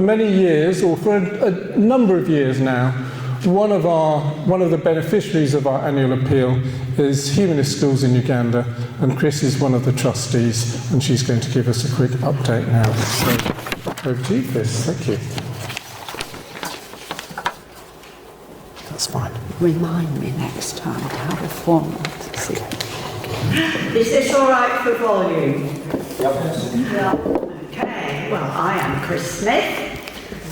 many years, or for a number of years now, one of the beneficiaries of our annual appeal is Humanist Schools in Uganda, and Chris is one of the trustees, and she's going to give us a quick update now. So, over to you, Chris. Thank you. That's fine. Remind me next time how to format this. Is this all right for volume? Yep. Yeah. Okay. Well, I am Chris Smith,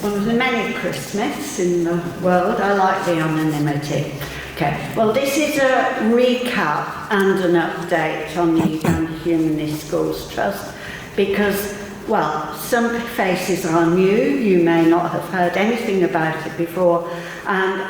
one of the many Chris Smiths in the world. I like the anonymity. Okay. Well, this is a recap and an update on the Uganda Humanist Schools Trust because, well, some faces are new. You may not have heard anything about it before, and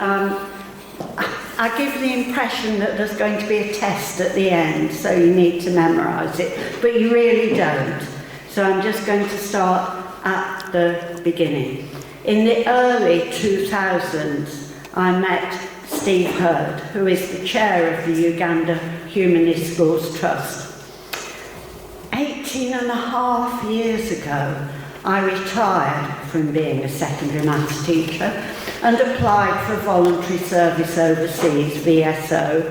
I give the impression that there's going to be a test at the end, so you need to memorise it, but you really don't. So I'm just going to start at the beginning. In the early 2000s, I met Steve Hurd, who is the chair of the Uganda Humanist Schools Trust. 18 and a half years ago, I retired from being a secondary maths teacher and applied for voluntary service overseas, VSO,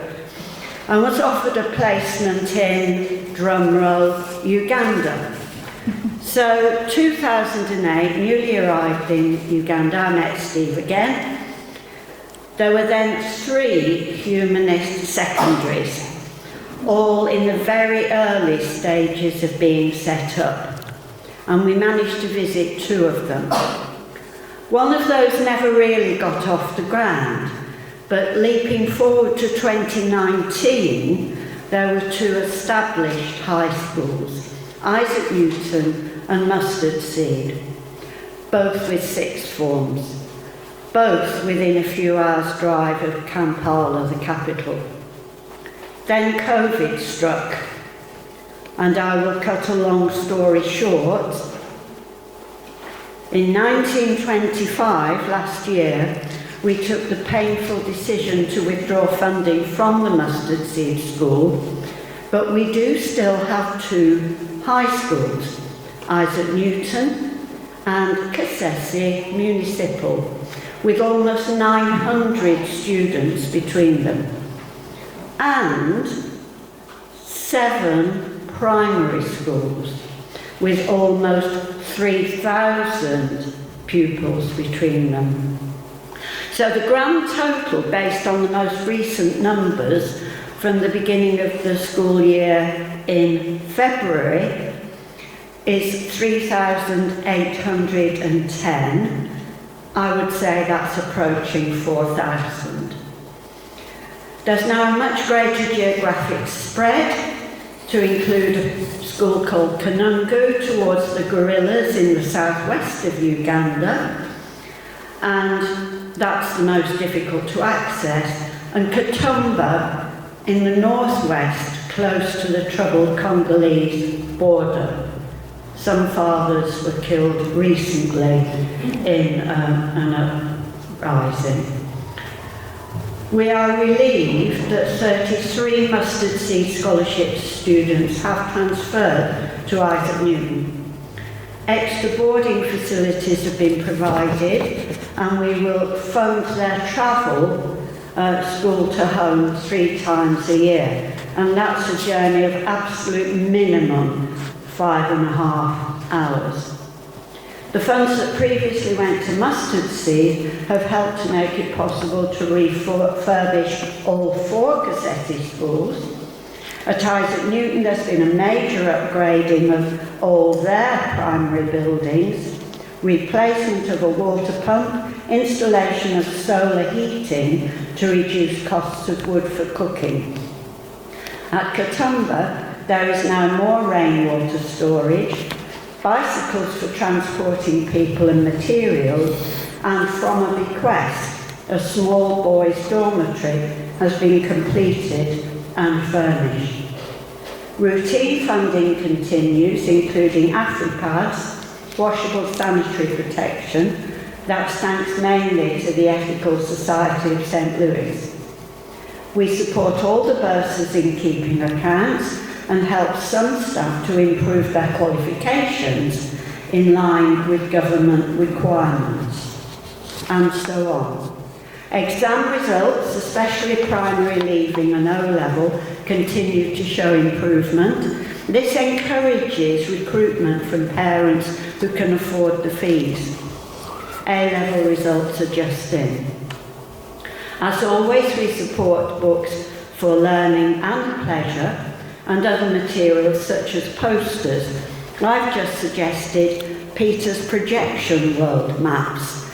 and was offered a placement in, drumroll, Uganda. So 2008, newly arrived in Uganda, I met Steve again. There were then 3 humanist secondaries, all in the very early stages of being set up, and we managed to visit 2 of them. One of those never really got off the ground, but leaping forward to 2019, there were 2 established high schools, Isaac Newton and Mustard Seed, both with 6th forms, both within a few hours' drive of Kampala, the capital. Then COVID struck, and I will cut a long story short. In 1925, last year, we took the painful decision to withdraw funding from the Mustard Seed School, but we do still have 2 high schools, Isaac Newton and Kasese Municipal, with almost 900 students between them, and 7 primary schools with almost 3,000 pupils between them. So the grand total, based on the most recent numbers from the beginning of the school year in February, is 3,810. I would say that's approaching 4,000. There's now a much greater geographic spread to include a school called Kanungu towards the gorillas in the southwest of Uganda, and that's the most difficult to access, and Katumba in the northwest, close to the troubled Congolese border. Some fathers were killed recently in an uprising. We are relieved that 33 Mustard Seed Scholarship students have transferred to Isaac Newton. Extra boarding facilities have been provided, and we will fund their travel school to home 3 times a year, and that's a journey of absolute minimum 5.5 hours. The funds that previously went to Mustard Seed have helped to make it possible to refurbish all 4 Kasese schools. At Isaac Newton, there's been a major upgrading of all their primary buildings, replacement of a water pump, installation of solar heating to reduce costs of wood for cooking. At Katumba, there is now more rainwater storage, bicycles for transporting people and materials, and from a bequest, a small boys' dormitory has been completed and furnished. Routine funding continues, including AfriPads, washable sanitary protection. That's thanks mainly to the Ethical Society of St. Louis. We support all the bursars in keeping accounts and help some staff to improve their qualifications in line with government requirements, and so on. Exam results, especially primary leaving and O-level, continue to show improvement. This encourages recruitment from parents who can afford the fees. A-level results are just in. As always, we support books for learning and pleasure and other materials such as posters. I've just suggested Peter's projection world maps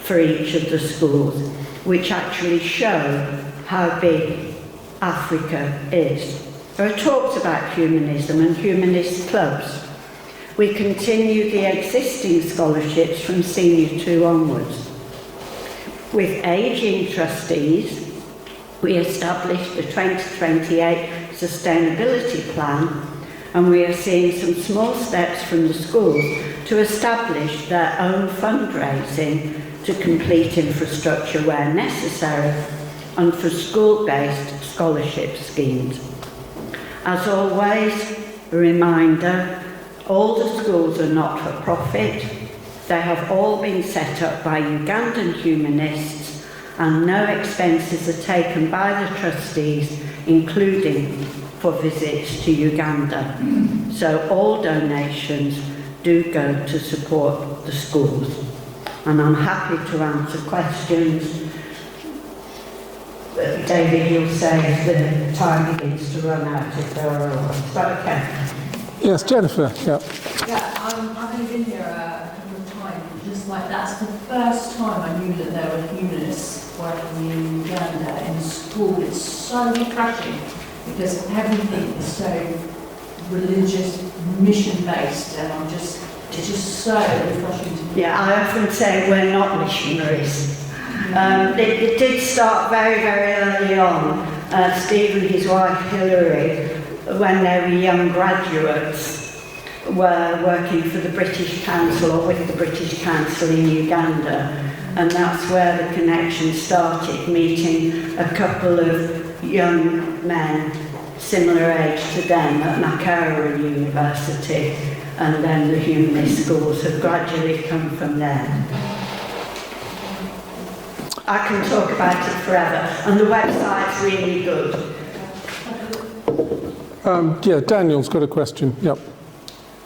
for each of the schools, which actually show how big Africa is. There are talks about humanism and humanist clubs. We continue the existing scholarships from Senior 2 onwards. With ageing trustees, we established the 2028 Sustainability Plan, and we are seeing some small steps from the schools to establish their own fundraising to complete infrastructure where necessary and for school-based scholarship schemes. As always, a reminder, all the schools are not-for-profit. They have all been set up by Ugandan humanists, and no expenses are taken by the trustees, including for visits to Uganda. So all donations do go to support the schools. And I'm happy to answer questions. David, you'll say if the time begins to run out if there are others. But okay. Yes, Jennifer, yeah. Yeah, I've only been here a couple of times. Just like that's the first time I knew that there were humanists working in Uganda in school. It's so refreshing because everything is so religious, mission-based, and it's just so refreshing to me. Yeah, I often say we're not missionaries. It did start very, very early on. Steve and his wife Hilary, when they were young graduates, were working for the British Council or with the British Council in Uganda, and that's where the connection started, meeting a couple of young men similar age to them at Makerere University, and then the humanist schools have gradually come from there. I can talk about it forever, and the website's really good. Yeah, Daniel's got a question. Yep.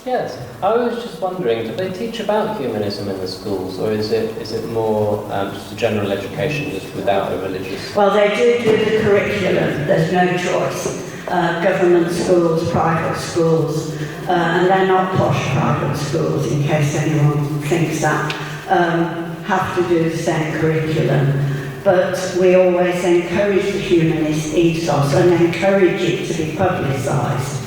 Yes, I was just wondering, do they teach about humanism in the schools, or is it more just a general education, just without a religious? Well, they do the curriculum. There's no choice. Government schools, private schools, and they're not posh private schools, in case anyone thinks that, have to do the same curriculum. But we always encourage the humanist ethos and encourage it to be publicised.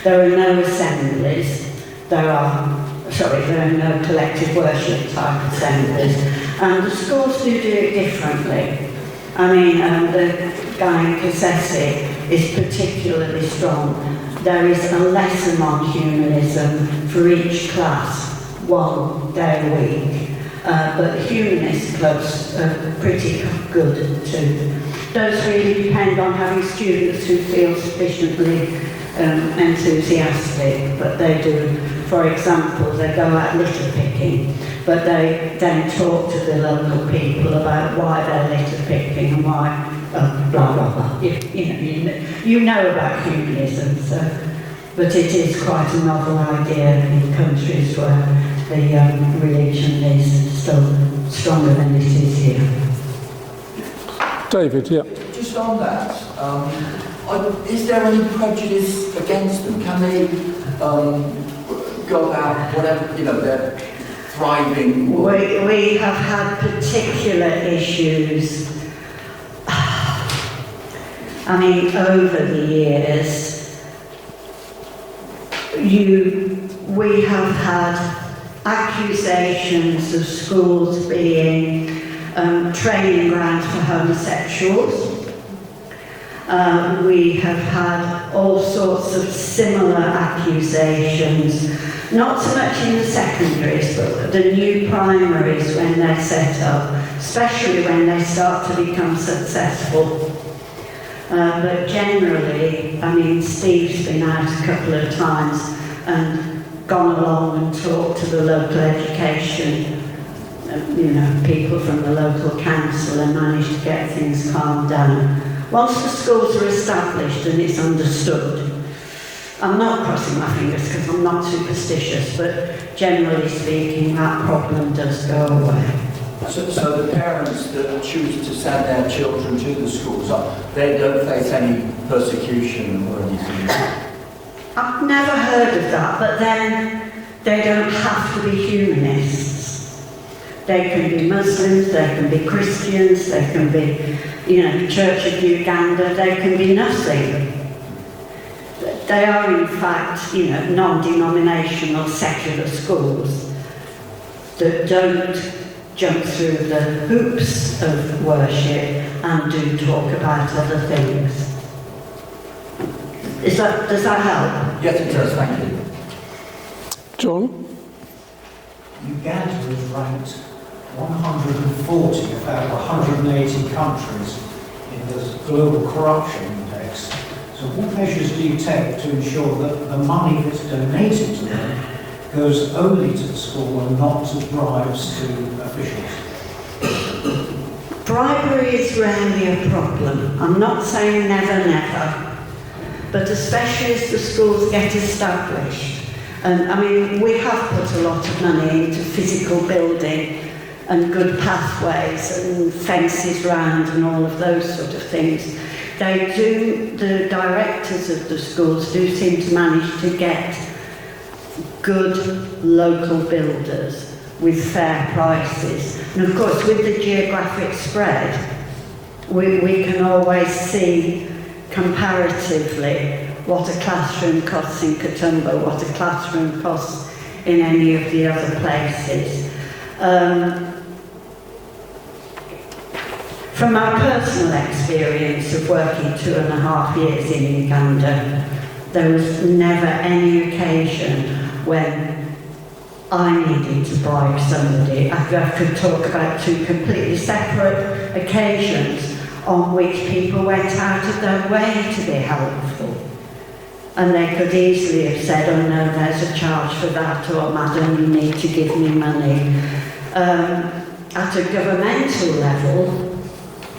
There are no assemblies. There are no collective worship type assemblies. And the schools do it differently. I mean, the guy in Kasese is particularly strong. There is a lesson on humanism for each class, 1 day a week. But the humanist clubs are pretty good too. Those really depend on having students who feel sufficiently enthusiastic, but they do. For example, they go out litter picking, but they then talk to the local people about why they're litter picking and why, blah, blah, blah. You know about humanism, so, but it is quite a novel idea in countries where the religion is still stronger than it is here. David, yeah. Just on that, is there any prejudice against them? Can they go about whatever, they're thriving? We have had particular issues. I mean, over the years, we have had accusations of schools being training grounds for homosexuals. We have had all sorts of similar accusations, not so much in the secondaries, but the new primaries when they're set up, especially when they start to become successful. But generally, I mean, Steve's been out a couple of times and gone along and talked to the local education, people from the local council, and managed to get things calmed down. Once the schools are established and it's understood, I'm not crossing my fingers because I'm not superstitious, but generally speaking, that problem does go away. So the parents that choose to send their children to the schools, they don't face any persecution or anything? I've never heard of that, but then they don't have to be humanists. They can be Muslims, they can be Christians, they can be, Church of Uganda, they can be nothing. They are in fact, non-denominational secular schools that don't jump through the hoops of worship and do talk about other things. Does that help? Yes, it does, thank you. John? Uganda is ranked 140 out of 180 countries in the Global Corruption Index. So what measures do you take to ensure that the money that's donated to them goes only to the school and not to bribes to officials? Bribery is rarely a problem. I'm not saying never, never. But especially as the schools get established. And we have put a lot of money into physical building and good pathways and fences round and all of those sort of things. The directors of the schools do seem to manage to get good local builders with fair prices. And of course, with the geographic spread, we can always see comparatively what a classroom costs in Katoomba, what a classroom costs in any of the other places. From my personal experience of working 2.5 years in Uganda, there was never any occasion when I needed to bribe somebody. I could talk about two completely separate occasions on which people went out of their way to be helpful. And they could easily have said, oh no, there's a charge for that, or madam, you need to give me money. At a governmental level,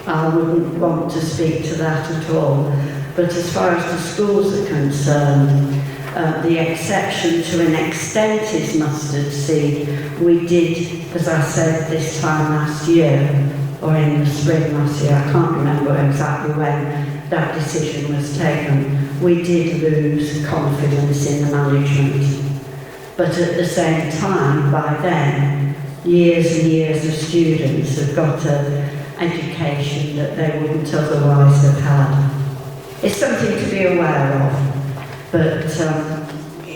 I wouldn't want to speak to that at all. But as far as the schools are concerned, the exception to an extent is mustard seed. We did, as I said, this time last year, or in the spring last year, I can't remember exactly when that decision was taken, we did lose confidence in the management. But at the same time, by then, years and years of students have got an education that they wouldn't otherwise have had. It's something to be aware of, but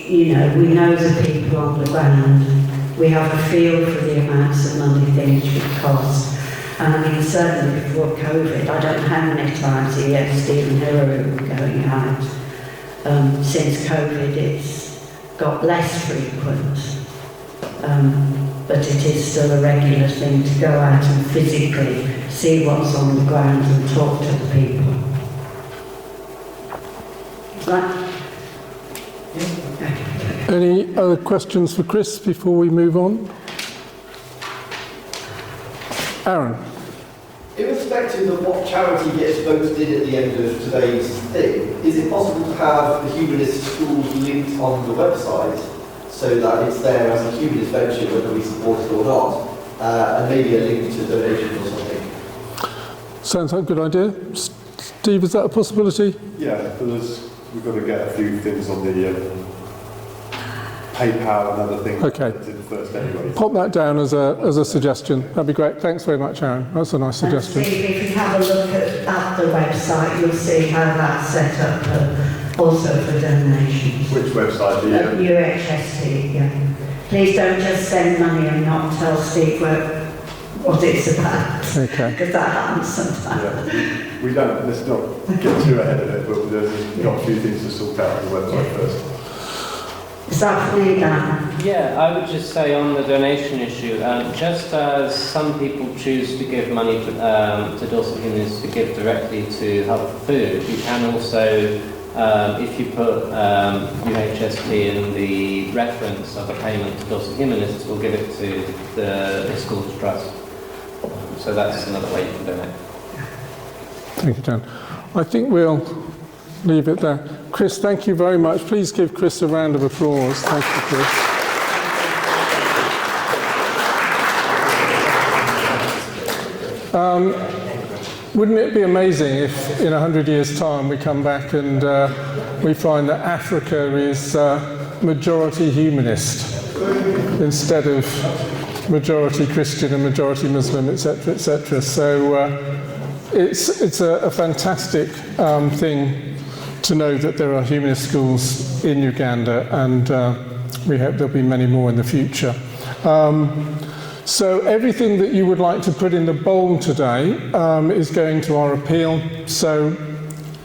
we know the people on the ground. We have a feel for the amounts of money things would cost. And certainly before COVID, I don't know how many times a year Stephen Hillary was going out. Since COVID, it's got less frequent. But it is still a regular thing to go out and physically see what's on the ground and talk to the people. Right? Any other questions for Chris before we move on? Aaron. Irrespective of what charity gets voted in at the end of today's thing, is it possible to have the Humanist Schools linked on the website so that it's there as a humanist venture whether we support it or not, and maybe a link to donation or something? Sounds like a good idea. Steve, is that a possibility? Yeah, we've got to get a few things on the PayPal and other things. Okay. First anyway. Pop that down as a suggestion. That'd be great. Thanks very much, Aaron. That's a nice suggestion. And Steve, if you have a look at the website, you'll see how that's set up also for donations. Which website are you? UHST, yeah. Please don't just send money and not tell Steve what it's about. Okay. Because that happens sometimes. Yeah. We don't, let's not get too ahead of it, but there's got a few things to sort out on the website first. Is that for me, Dan? Yeah, I would just say on the donation issue, just as some people choose to give money to Dorset Humanists to give directly to Help for Food, you can also if you put UHST in the reference of a payment to Dorset Humanists, we'll give it to the Schools Trust. So that's another way you can donate. Thank you, Dan. I think we'll leave it there. Chris, thank you very much. Please give Chris a round of applause. Thank you, Chris. Wouldn't it be amazing if in 100 years' time we come back and we find that Africa is majority humanist instead of majority Christian and majority Muslim, etc., etc. So it's a fantastic thing to know that there are humanist schools in Uganda, and we hope there'll be many more in the future. So everything that you would like to put in the bowl today is going to our appeal. So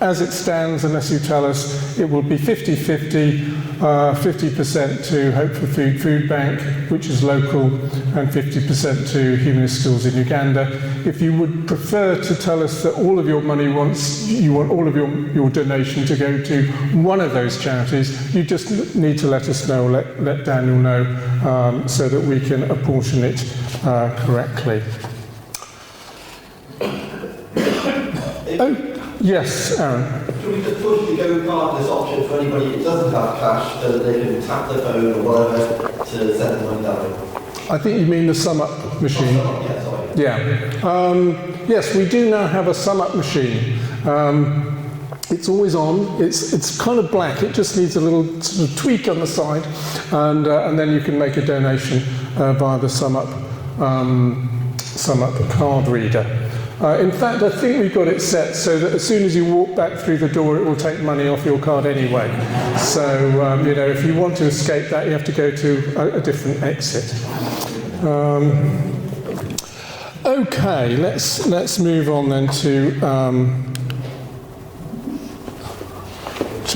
as it stands, unless you tell us, it will be 50-50, 50% to Hope for Food Food Bank, which is local, and 50% to Humanist Schools in Uganda. If you would prefer to tell us that all of your money you want all of your donation to go to one of those charities, you just need to let us know, let Daniel know, so that we can apportion it correctly. Oh. Yes, Aaron. Can we just push the Go Cardless option for anybody who doesn't have cash so that they can tap their phone or whatever to send the money down? I think you mean the sum up machine. Yeah, sorry. Yeah. Yes, we do now have a sum up machine. It's always on. It's kind of black. It just needs a little sort of tweak on the side, and then you can make a donation via the sum up card reader. In fact, I think we've got it set so that as soon as you walk back through the door, it will take money off your card anyway. So, you know, if you want to escape that, you have to go to a different exit. Okay, let's move on then to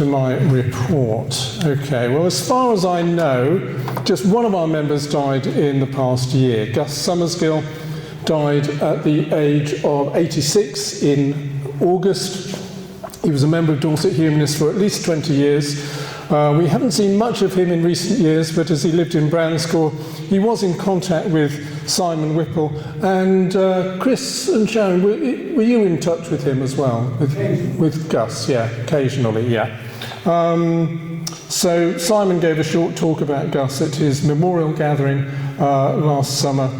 my report. Okay, well, as far as I know, just one of our members died in the past year. Gus Summersgill died at the age of 86 in August. He was a member of Dorset Humanists for at least 20 years. We haven't seen much of him in recent years, but as he lived in Branscore, he was in contact with Simon Whipple. And Chris and Sharon, were you in touch with him as well? With Gus, yeah, occasionally, yeah. So Simon gave a short talk about Gus at his memorial gathering last summer.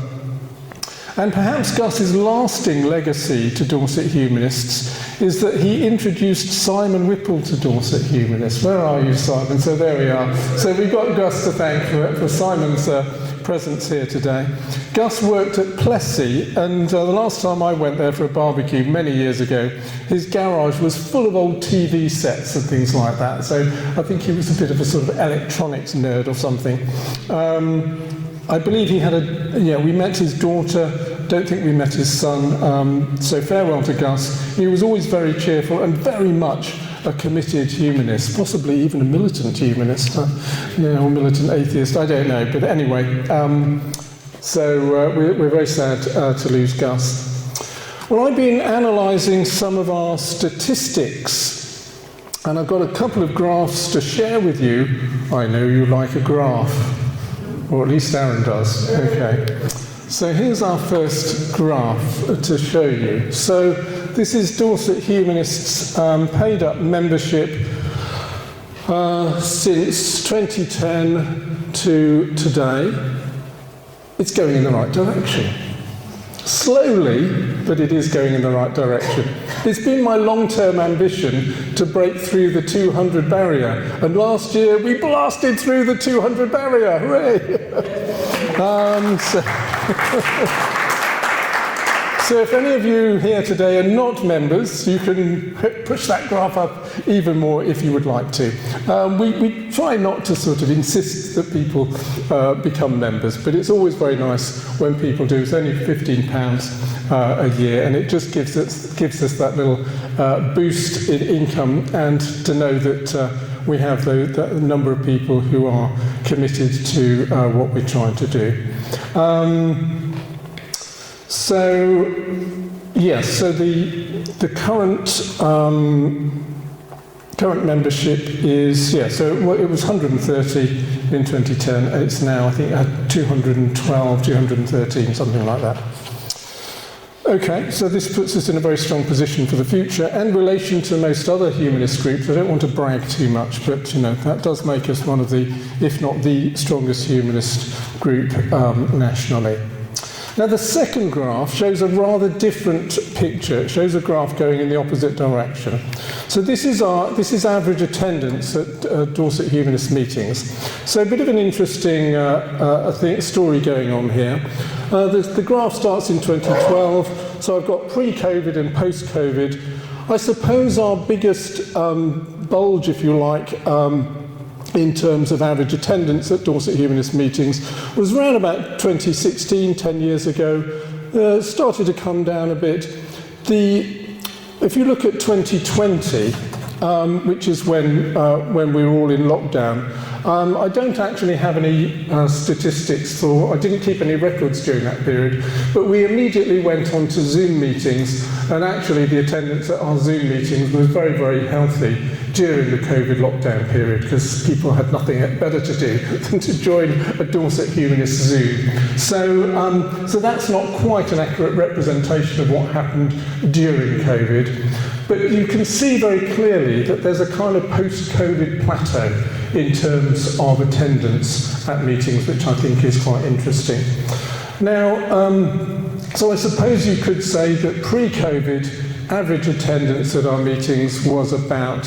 And perhaps Gus's lasting legacy to Dorset Humanists is that he introduced Simon Whipple to Dorset Humanists. Where are you, Simon? So there we are. So we've got Gus to thank for Simon's presence here today. Gus worked at Plessy, and the last time I went there for a barbecue many years ago, his garage was full of old TV sets and things like that. So I think he was a bit of a sort of electronics nerd or something. I believe he had we met his daughter, don't think we met his son, so farewell to Gus. He was always very cheerful and very much a committed humanist, possibly even a militant humanist, or militant atheist, I don't know, but anyway. We're very sad to lose Gus. Well, I've been analysing some of our statistics, and I've got a couple of graphs to share with you. I know you like a graph. Or at least Aaron does. Okay. So here's our first graph to show you. So this is Dorset Humanists' paid up membership since 2010 to today. It's going in the right direction. Slowly, but it is going in the right direction. It's been my long-term ambition to break through the 200 barrier, and last year we blasted through the 200 barrier. Hooray! So if any of you here today are not members, you can push that graph up even more if you would like to. We try not to sort of insist that people become members, but it's always very nice when people do. It's only £15 a year, and it just gives us that little boost in income, and to know that we have the number of people who are committed to what we're trying to do. So the current Current membership is, so it was 130 in 2010. It's now, I think, 212, 213, something like that. Okay, so this puts us in a very strong position for the future and in relation to most other humanist groups. I don't want to brag too much, but that does make us one of the, if not the strongest humanist group nationally. Now the second graph shows a rather different picture. It shows a graph going in the opposite direction. So this is average attendance at Dorset Humanist meetings. So a bit of an interesting story going on here. The graph starts in 2012, so I've got pre-COVID and post-COVID. I suppose our biggest bulge, if you like, in terms of average attendance at Dorset Humanist meetings was around about 2016, 10 years ago. Started to come down a bit. If you look at 2020, which is when we were all in lockdown, I don't actually have any statistics I didn't keep any records during that period, but we immediately went on to Zoom meetings, and actually the attendance at our Zoom meetings was very, very healthy during the COVID lockdown period, because people had nothing better to do than to join a Dorset Humanist Zoom. So that's not quite an accurate representation of what happened during COVID, but you can see very clearly that there's a kind of post-COVID plateau in terms of attendance at meetings, which I think is quite interesting. Now, so I suppose you could say that pre-COVID average attendance at our meetings was about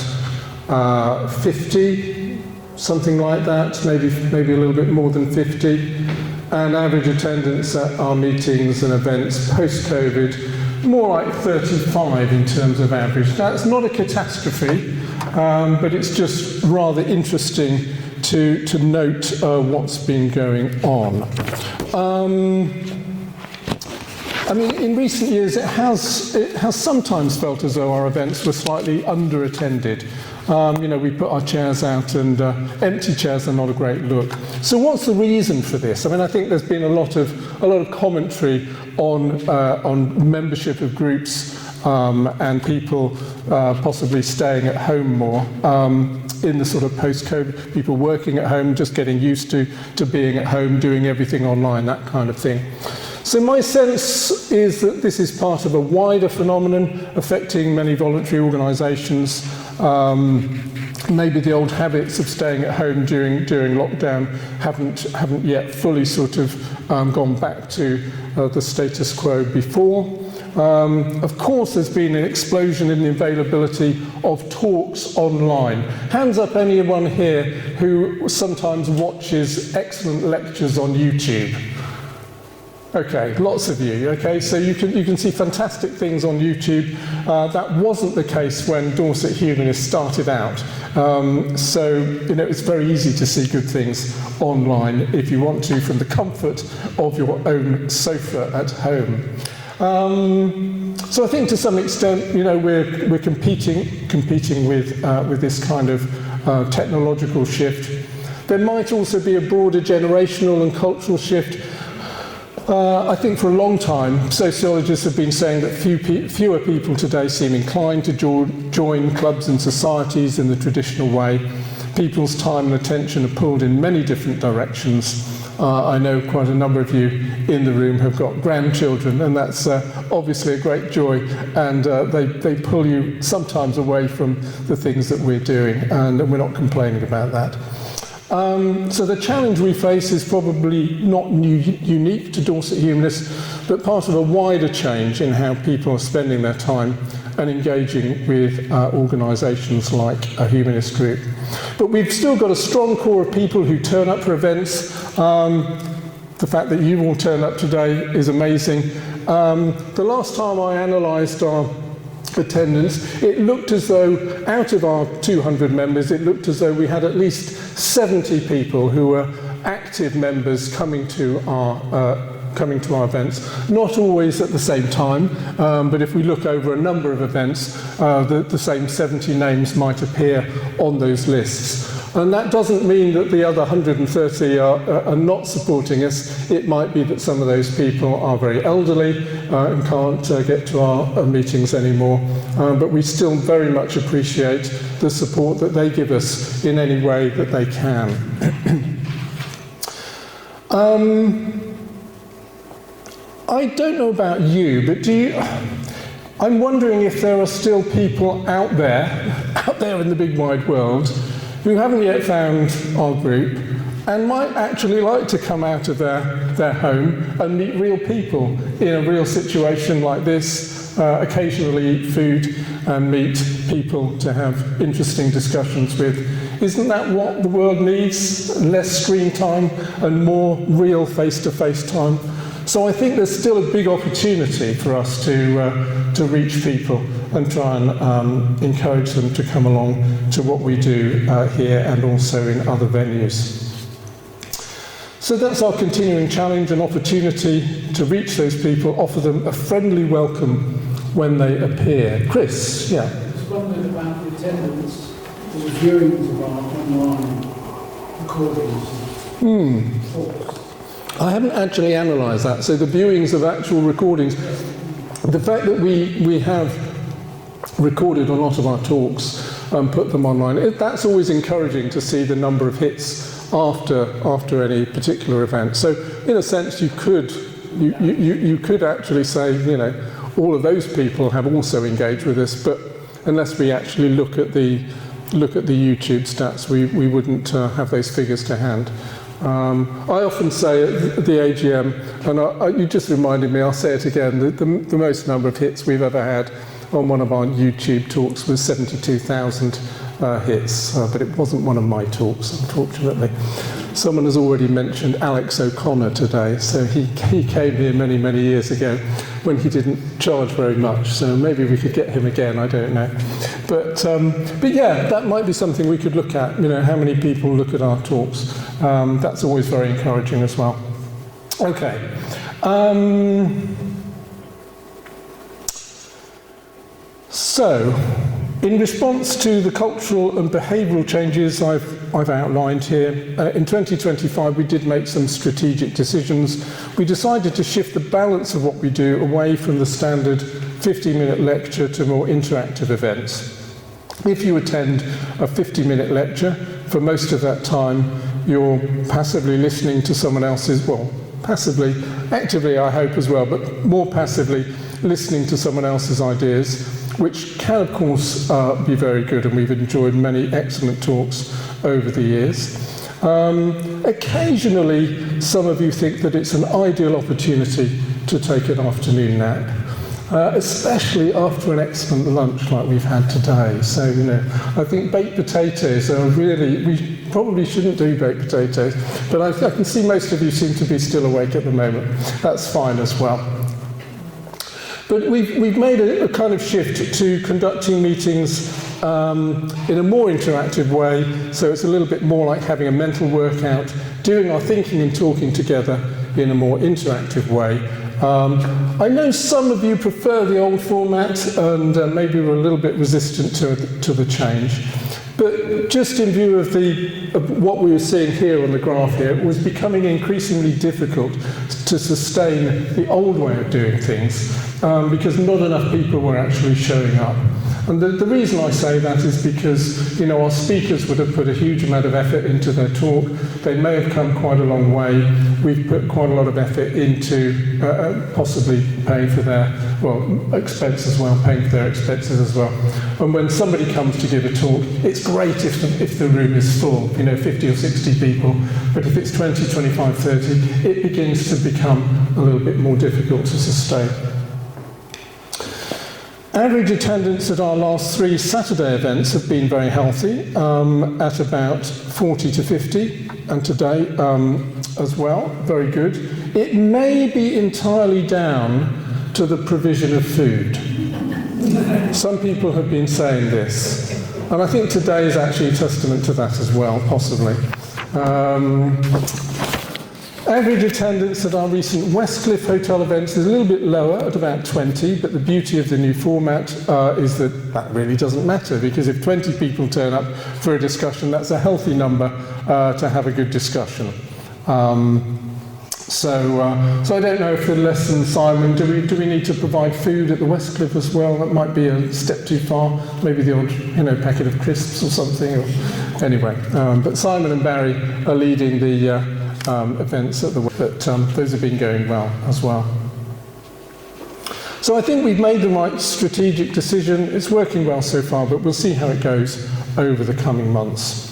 50, something like that, maybe a little bit more than 50, and average attendance at our meetings and events post-COVID, more like 35 in terms of average. That's not a catastrophe, but it's just rather interesting to note what's been going on. I mean, in recent years, it has sometimes felt as though our events were slightly under-attended. We put our chairs out, and empty chairs are not a great look. So what's the reason for this? I mean, I think there's been a lot of commentary on membership of groups and people possibly staying at home more in the sort of post-COVID, people working at home, just getting used to being at home, doing everything online, that kind of thing. So my sense is that this is part of a wider phenomenon affecting many voluntary organisations. Maybe the old habits of staying at home during lockdown haven't yet fully sort of gone back to the status quo before. Of course, there's been an explosion in the availability of talks online. Hands up anyone here who sometimes watches excellent lectures on YouTube. Okay, lots of you. Okay, so you can see fantastic things on YouTube. That wasn't the case when Dorset Humanists started out. So it's very easy to see good things online if you want to, from the comfort of your own sofa at home. So I think to some extent, we're competing with this kind of technological shift. There might also be a broader generational and cultural shift. I think for a long time, sociologists have been saying that fewer people today seem inclined to join clubs and societies in the traditional way. People's time and attention are pulled in many different directions. I know quite a number of you in the room have got grandchildren, and that's obviously a great joy, and they pull you sometimes away from the things that we're doing, and we're not complaining about that. So the challenge we face is probably not unique to Dorset Humanists, but part of a wider change in how people are spending their time and engaging with organisations like a humanist group. But we've still got a strong core of people who turn up for events. The fact that you all turn up today is amazing. The last time I analysed our attendance, it looked as though, out of our 200 members, it looked as though we had at least 70 people who were active members coming to our events. Not always at the same time, but if we look over a number of events, the same 70 names might appear on those lists. And that doesn't mean that the other 130 are not supporting us. It might be that some of those people are very elderly and can't get to our meetings anymore. But we still very much appreciate the support that they give us in any way that they can. I don't know about you, but I'm wondering if there are still people out there in the big wide world who haven't yet found our group and might actually like to come out of their home and meet real people in a real situation like this, occasionally eat food and meet people to have interesting discussions with. Isn't that what the world needs? Less screen time and more real face-to-face time? So I think there's still a big opportunity for us to reach people and try and encourage them to come along to what we do here and also in other venues. So that's our continuing challenge, an opportunity to reach those people, offer them a friendly welcome when they appear. Chris, yeah. I was wondering about the attendance or the viewings of our online recordings. Thoughts. I haven't actually analysed that. So the viewings of actual recordings, the fact that we have recorded a lot of our talks and put them online, that's always encouraging to see the number of hits after any particular event. So in a sense, you could actually say, you know, all of those people have also engaged with us, but unless we actually look at the YouTube stats, we wouldn't have those figures to hand. I often say at the AGM, and you just reminded me, I'll say it again, the most number of hits we've ever had on one of our YouTube talks was 72,000 hits, but it wasn't one of my talks, unfortunately. Someone has already mentioned Alex O'Connor today, so he came here many, many years ago when he didn't charge very much, so maybe we could get him again, I don't know. But yeah, that might be something we could look at, you know, how many people look at our talks. That's always very encouraging as well. Okay. So, in response to the cultural and behavioural changes I've outlined here, in 2025 we did make some strategic decisions. We decided to shift the balance of what we do away from the standard 50-minute lecture to more interactive events. If you attend a 50-minute lecture, for most of that time you're passively listening to someone else's, well, passively, actively I hope as well, but more passively listening to someone else's ideas, which can of course be very good, and we've enjoyed many excellent talks over the years. Occasionally some of you think that it's an ideal opportunity to take an afternoon nap, especially after an excellent lunch like we've had today. So, you know, I think baked potatoes are really, we probably shouldn't do baked potatoes, but I can see most of you seem to be still awake at the moment. That's fine as well. But we've made a kind of shift to conducting meetings in a more interactive way, so it's a little bit more like having a mental workout, doing our thinking and talking together in a more interactive way. I know some of you prefer the old format and maybe we're a little bit resistant to the change. But just in view of what we were seeing here on the graph here, it was becoming increasingly difficult to sustain the old way of doing things because not enough people were actually showing up. And the reason I say that is because, you know, our speakers would have put a huge amount of effort into their talk. They may have come quite a long way. We've put quite a lot of effort into possibly paying for their, well, expense as well, paying for their expenses as well. And when somebody comes to give a talk, it's great if the room is full, you know, 50 or 60 people. But if it's 20, 25, 30, it begins to become a little bit more difficult to sustain. Average attendance at our last 3 Saturday events have been very healthy, at about 40 to 50, and today as well, very good. It may be entirely down to the provision of food. Some people have been saying this, and I think today is actually a testament to that as well, possibly. Average attendance at our recent Westcliff Hotel events is a little bit lower at about 20, but the beauty of the new format is that that really doesn't matter, because if 20 people turn up for a discussion, that's a healthy number to have a good discussion. So I don't know if the lesson, Simon, do we need to provide food at the Westcliff as well? That might be a step too far. Maybe the odd, packet of crisps or something. Anyway, but Simon and Barry are leading the events at the but those have been going well as well. So I think we've made the right strategic decision. It's working well so far, but we'll see how it goes over the coming months.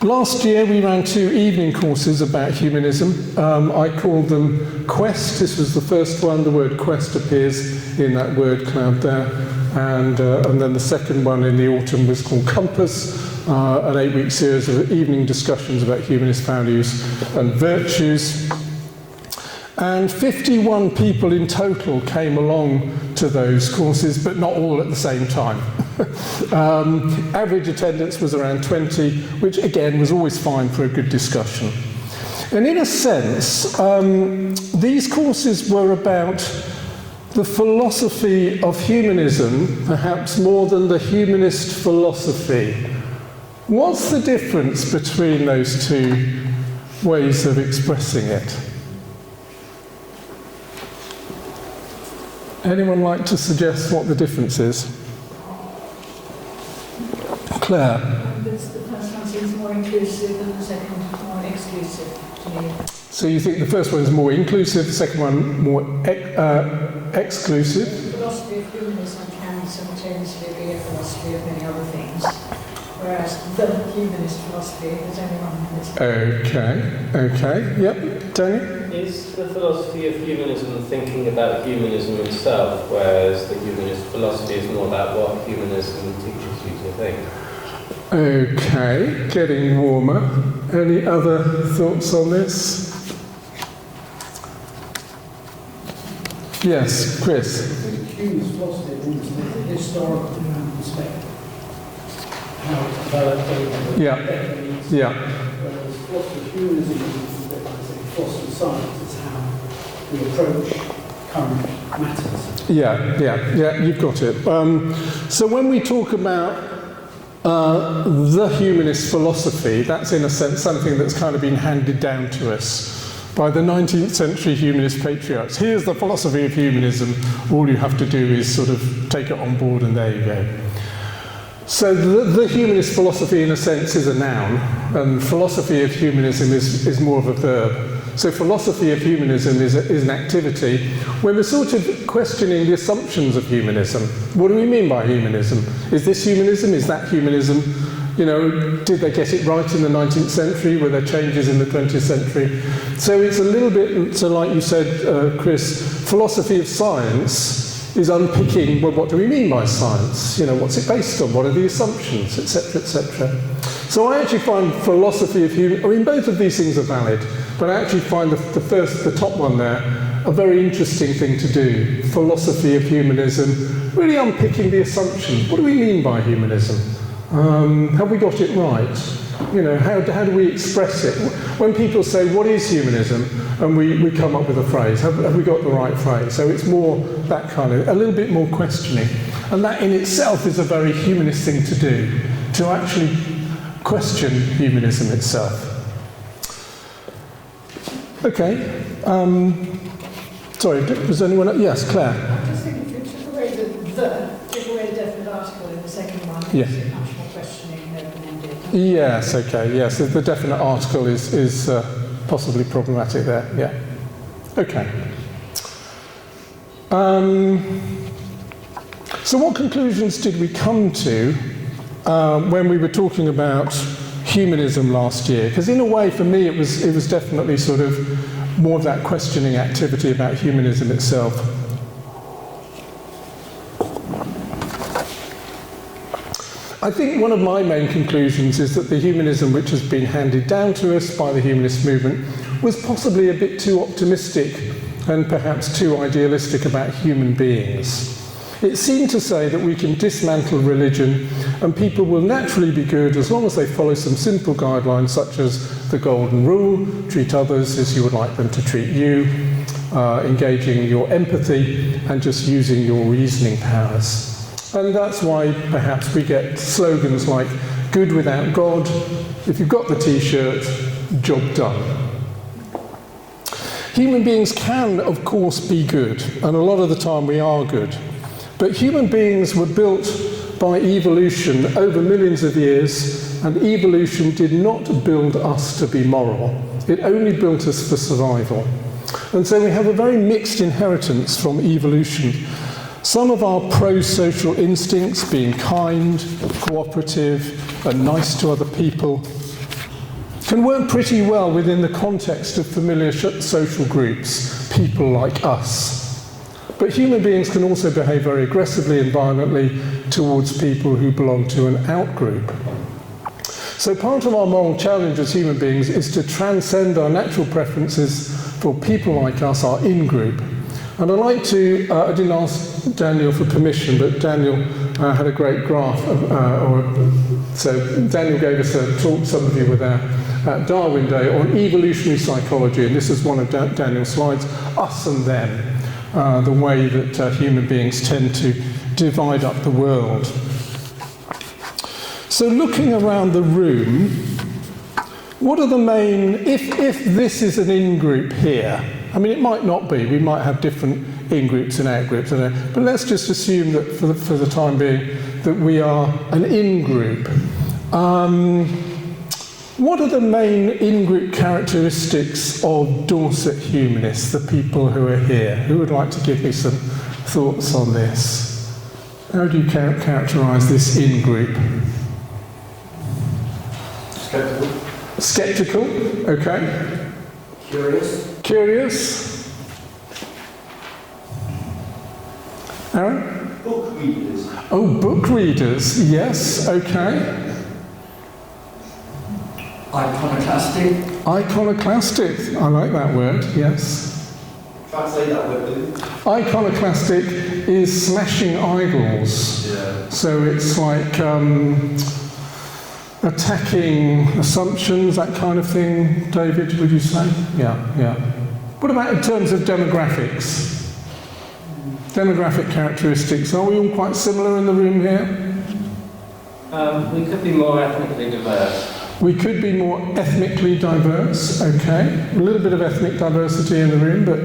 Last year we ran 2 evening courses about humanism. I called them Quest. This was the first one. The word Quest appears in that word cloud there. And then the second one in the autumn was called Compass, an 8-week series of evening discussions about humanist values and virtues. And 51 people in total came along to those courses, but not all at the same time. Average attendance was around 20, which again was always fine for a good discussion. And in a sense, these courses were about the philosophy of humanism, perhaps more than the humanist philosophy. What's the difference between those two ways of expressing it? Anyone like to suggest what the difference is? Claire? The first one seems more inclusive and the second more exclusive to me. So you think the first one is more inclusive, the second one more exclusive? The philosophy of humanism can simultaneously be a philosophy of many other things, whereas the humanist philosophy is only one of Okay, yep. Tony? Is the philosophy of humanism thinking about humanism itself, whereas the humanist philosophy is more about what humanism teaches you to think? Okay, getting warmer. Any other thoughts on this? Yes, Chris. I think humanist philosophy brings the historical perspective, how it's developed over decades. Yeah. Whereas philosophy of humanism is a bit like philosophy of science, it's how we approach current matters. Yeah, you've got it. So when we talk about the humanist philosophy, that's in a sense something that's kind of been handed down to us by the 19th century humanist patriarchs. Here's the philosophy of humanism. All you have to do is sort of take it on board and there you go. So the humanist philosophy in a sense is a noun, and philosophy of humanism is more of a verb. So philosophy of humanism is an activity where we're sort of questioning the assumptions of humanism. What do we mean by humanism? Is this humanism? Is that humanism? Did they get it right in the 19th century? Were there changes in the 20th century? So it's a little bit, so like you said, Chris, philosophy of science is unpicking, well, what do we mean by science? What's it based on? What are the assumptions, etc., etc. So I actually find philosophy of humanism, both of these things are valid, but I actually find the top one there, a very interesting thing to do. Philosophy of humanism, really unpicking the assumptions. What do we mean by humanism? Have we got it right? How do we express it? When people say, what is humanism? And we come up with a phrase, have we got the right phrase? So it's more that kind of, a little bit more questioning. And that in itself is a very humanist thing to do, to actually question humanism itself. Okay. Sorry, was anyone else? Yes, Claire. I just think if you took away took away the definite article in the second one, Yeah. it's much more questioning and open-ended. Yes, okay, yes. The definite article is possibly problematic there, yeah. Okay. So what conclusions did we come to when we were talking about humanism last year? Because in a way, for me, it was definitely sort of more of that questioning activity about humanism itself. I think one of my main conclusions is that the humanism which has been handed down to us by the humanist movement was possibly a bit too optimistic and perhaps too idealistic about human beings. It seemed to say that we can dismantle religion and people will naturally be good as long as they follow some simple guidelines such as the golden rule, treat others as you would like them to treat you, engaging your empathy and just using your reasoning powers. And that's why perhaps we get slogans like good without God, if you've got the t-shirt, job done. Human beings can, of course, be good, and a lot of the time we are good. But human beings were built by evolution over millions of years, and evolution did not build us to be moral. It only built us for survival. And so we have a very mixed inheritance from evolution. Some of our pro-social instincts, being kind, cooperative, and nice to other people, can work pretty well within the context of familiar social groups, people like us. But human beings can also behave very aggressively and violently towards people who belong to an outgroup. So part of our moral challenge as human beings is to transcend our natural preferences for people like us, our in-group. And I'd like to, I didn't ask Daniel for permission, but Daniel had a great graph. So Daniel gave us a talk, some of you were there, at Darwin Day, on evolutionary psychology. And this is one of Daniel's slides, us and them, the way that human beings tend to divide up the world. So looking around the room, what are the main, if this is an in-group here, I mean, it might not be. We might have different in-groups and out-groups. But let's just assume that for the time being that we are an in-group. What are the main in-group characteristics of Dorset Humanists, the people who are here? Who would like to give me some thoughts on this? How do you characterise this in-group? Skeptical. Skeptical, okay. Curious. Curious. Aaron? Book readers. Oh, book readers, yes, okay. Iconoclastic. Iconoclastic, I like that word, yes. Try to say that word, Billy. Iconoclastic is smashing idols. Yeah. So it's like attacking assumptions, that kind of thing. David, would you say? Yeah. What about in terms of demographics? Demographic characteristics, are we all quite similar in the room here? We could be more ethnically diverse. We could be more ethnically diverse, okay. A little bit of ethnic diversity in the room, but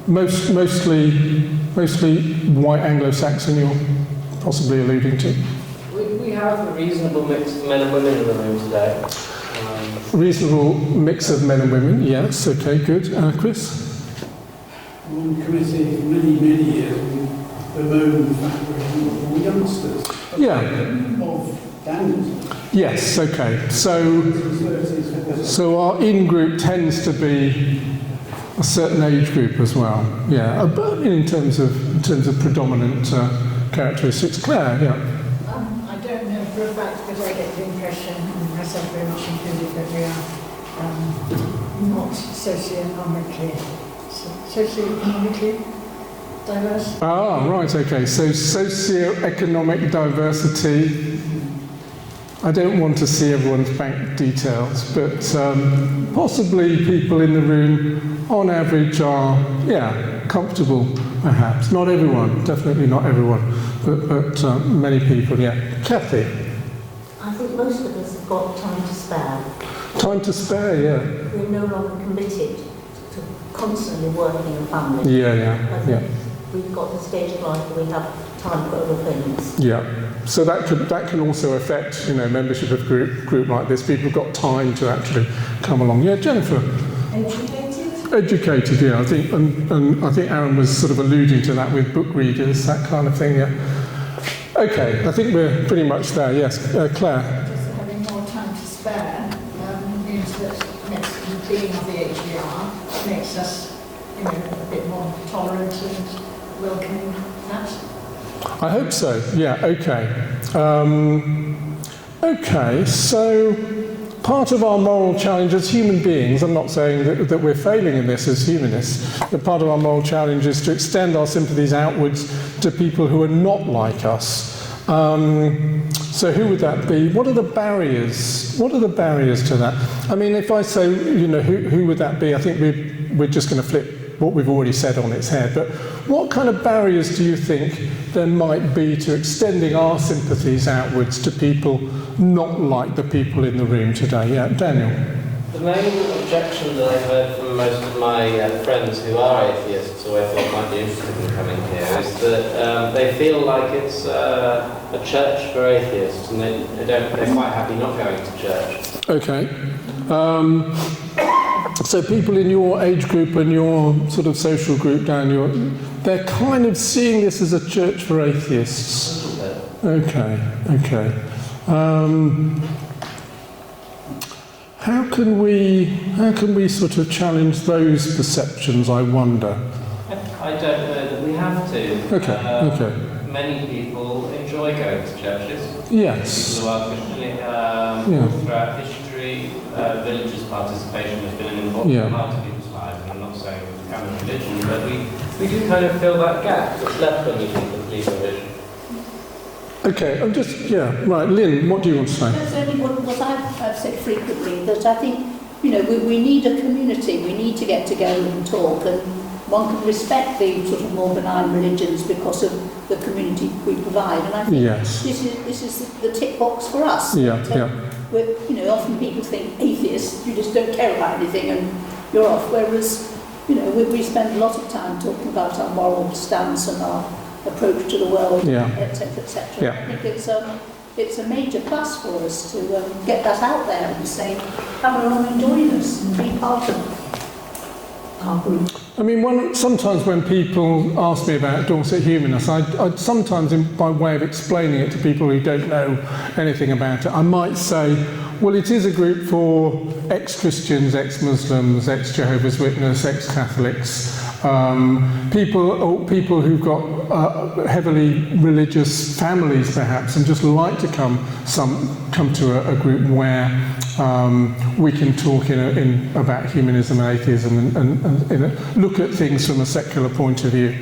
mostly white Anglo-Saxon you're possibly alluding to. We have a reasonable mix of men and women in the room today. Reasonable mix of men and women, yes, okay, good. Chris? On committee for many years, we bemoaned the fact that we were all youngsters. Yeah. Of Daniels. Yes, okay. So our in-group tends to be a certain age group as well. Yeah, but in terms of predominant characteristics. Claire, yeah. I don't know for a fact, but I get the impression, and myself very much included, that we are not socioeconomically diverse. Ah, right, okay. So socioeconomic diversity. I don't want to see everyone's bank details, but possibly people in the room, on average, are, comfortable, perhaps. Not everyone, definitely not everyone, but many people, yeah. Kathy? I think most of us have got time to spare. Time to spare, yeah. We're no longer committed to constantly working and family. Yeah. We've got the stage of life where we have time for other things. Yeah. So that can also affect, membership of group like this. People have got time to actually come along. Yeah, Jennifer. Educated, yeah. I think, and I think Aaron was sort of alluding to that with book readers, that kind of thing. Yeah. Okay, I think we're pretty much there. Yes, Claire. Just having more time to spare means that being of the age we are makes us, a bit more tolerant and welcoming. That. I hope so. Yeah. Okay. Okay. So part of our moral challenge as human beings, I'm not saying that we're failing in this as humanists, but part of our moral challenge is to extend our sympathies outwards to people who are not like us. So who would that be? What are the barriers? What are the barriers to that? I mean, if I say, you know, who would that be? I think we're just going to flip what we've already said on its head. But what kind of barriers do you think there might be to extending our sympathies outwards to people not like the people in the room today? Yeah, Daniel. The main objection that I've heard from most of my friends who are atheists, who I thought might be interested in coming here, is that they feel like it's a church for atheists, and they're quite happy not going to church. Okay. So people in your age group and your sort of social group, Dan, they're kind of seeing this as a church for atheists. Okay. How can we sort of challenge those perceptions, I wonder? I don't know that we have to. Okay. Many people enjoy going to churches. Yes. People who are Christian, throughout history, religious participation has been an important part of people's lives. And I'm not saying it's become a religion, but we do kind of fill that gap that's left when we leave religion. Okay, right. Lynn, what do you want to say? That's only what I've said frequently, that I think, you know, we need a community, we need to get together and talk, and one can respect the sort of more benign religions because of the community we provide. And I think this is the tick box for us. We're, you know, often people think atheists, you just don't care about anything and you're off, whereas, you know, we spend a lot of time talking about our moral stance and our approach to the world, etc., etc. I think it's a major plus for us to get that out there and say, come along and join us and be part of our group. I mean, sometimes when people ask me about Dorset Humanists, I'd sometimes, by way of explaining it to people who don't know anything about it, I might say, well, it is a group for ex-Christians, ex-Muslims, ex-Jehovah's Witness, ex-Catholics, people who've got heavily religious families, perhaps, and just like to come to a group where we can talk about humanism and atheism and look at things from a secular point of view.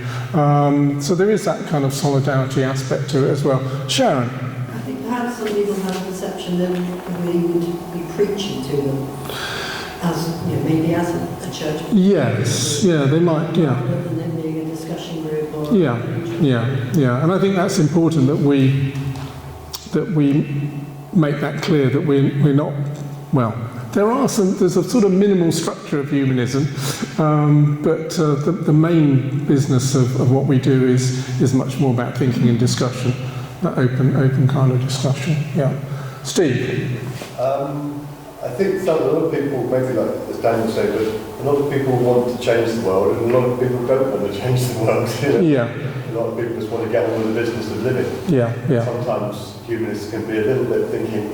So there is that kind of solidarity aspect to it as well. Sharon? I think perhaps some people have a perception that we would be preaching to them as, you know, maybe as a church. Yes, they might, rather than them being a discussion group or... And I think that's important that we make that clear, that we're not, well, there's a sort of minimal structure of humanism, but the main business of what we do is much more about thinking and discussion, that open kind of discussion. Yeah. Steve? I think a lot of people, maybe like as Daniel said, but a lot of people want to change the world and a lot of people don't want to change the world. You know? A lot of people just want to get on with the business of living. Sometimes humanists can be a little bit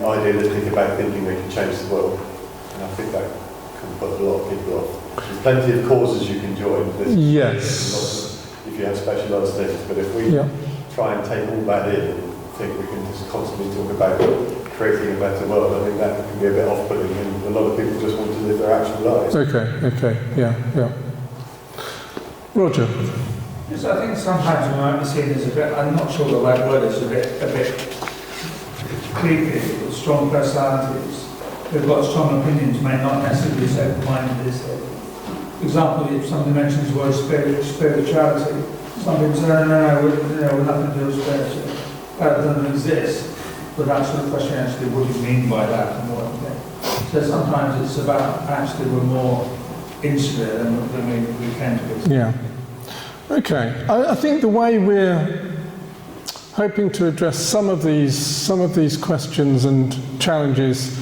idealistic about thinking they can change the world. And I think that can put a lot of people off. There's plenty of causes you can join. If you have specialised status. But if we try and take all that in and think we can just constantly talk about creating a better world, I think that can be a bit off-putting, and a lot of people just want to live their actual lives. Okay, yeah. Roger? Yes, I think sometimes we might be seen as a bit, I'm not sure the right word is, a bit creepy, with strong personalities. They've got strong opinions, may not necessarily be so open-minded as they. For example, if somebody mentions the word spirituality, somebody says, no, we're nothing to do with spirituality. That doesn't exist. But that sort of question, actually, what do you mean by that and what? So sometimes it's about, actually, we're more insular than we can be. Yeah. Okay. I think the way we're hoping to address some of these questions and challenges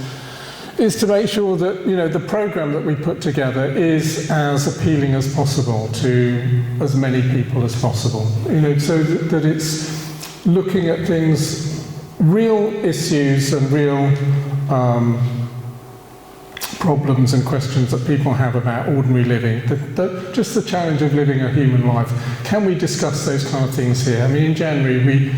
is to make sure that, you know, the programme that we put together is as appealing as possible to as many people as possible. You know, so that it's looking at things, real issues and real problems and questions that people have about ordinary living, just the challenge of living a human life. Can we discuss those kind of things here? I mean, in January,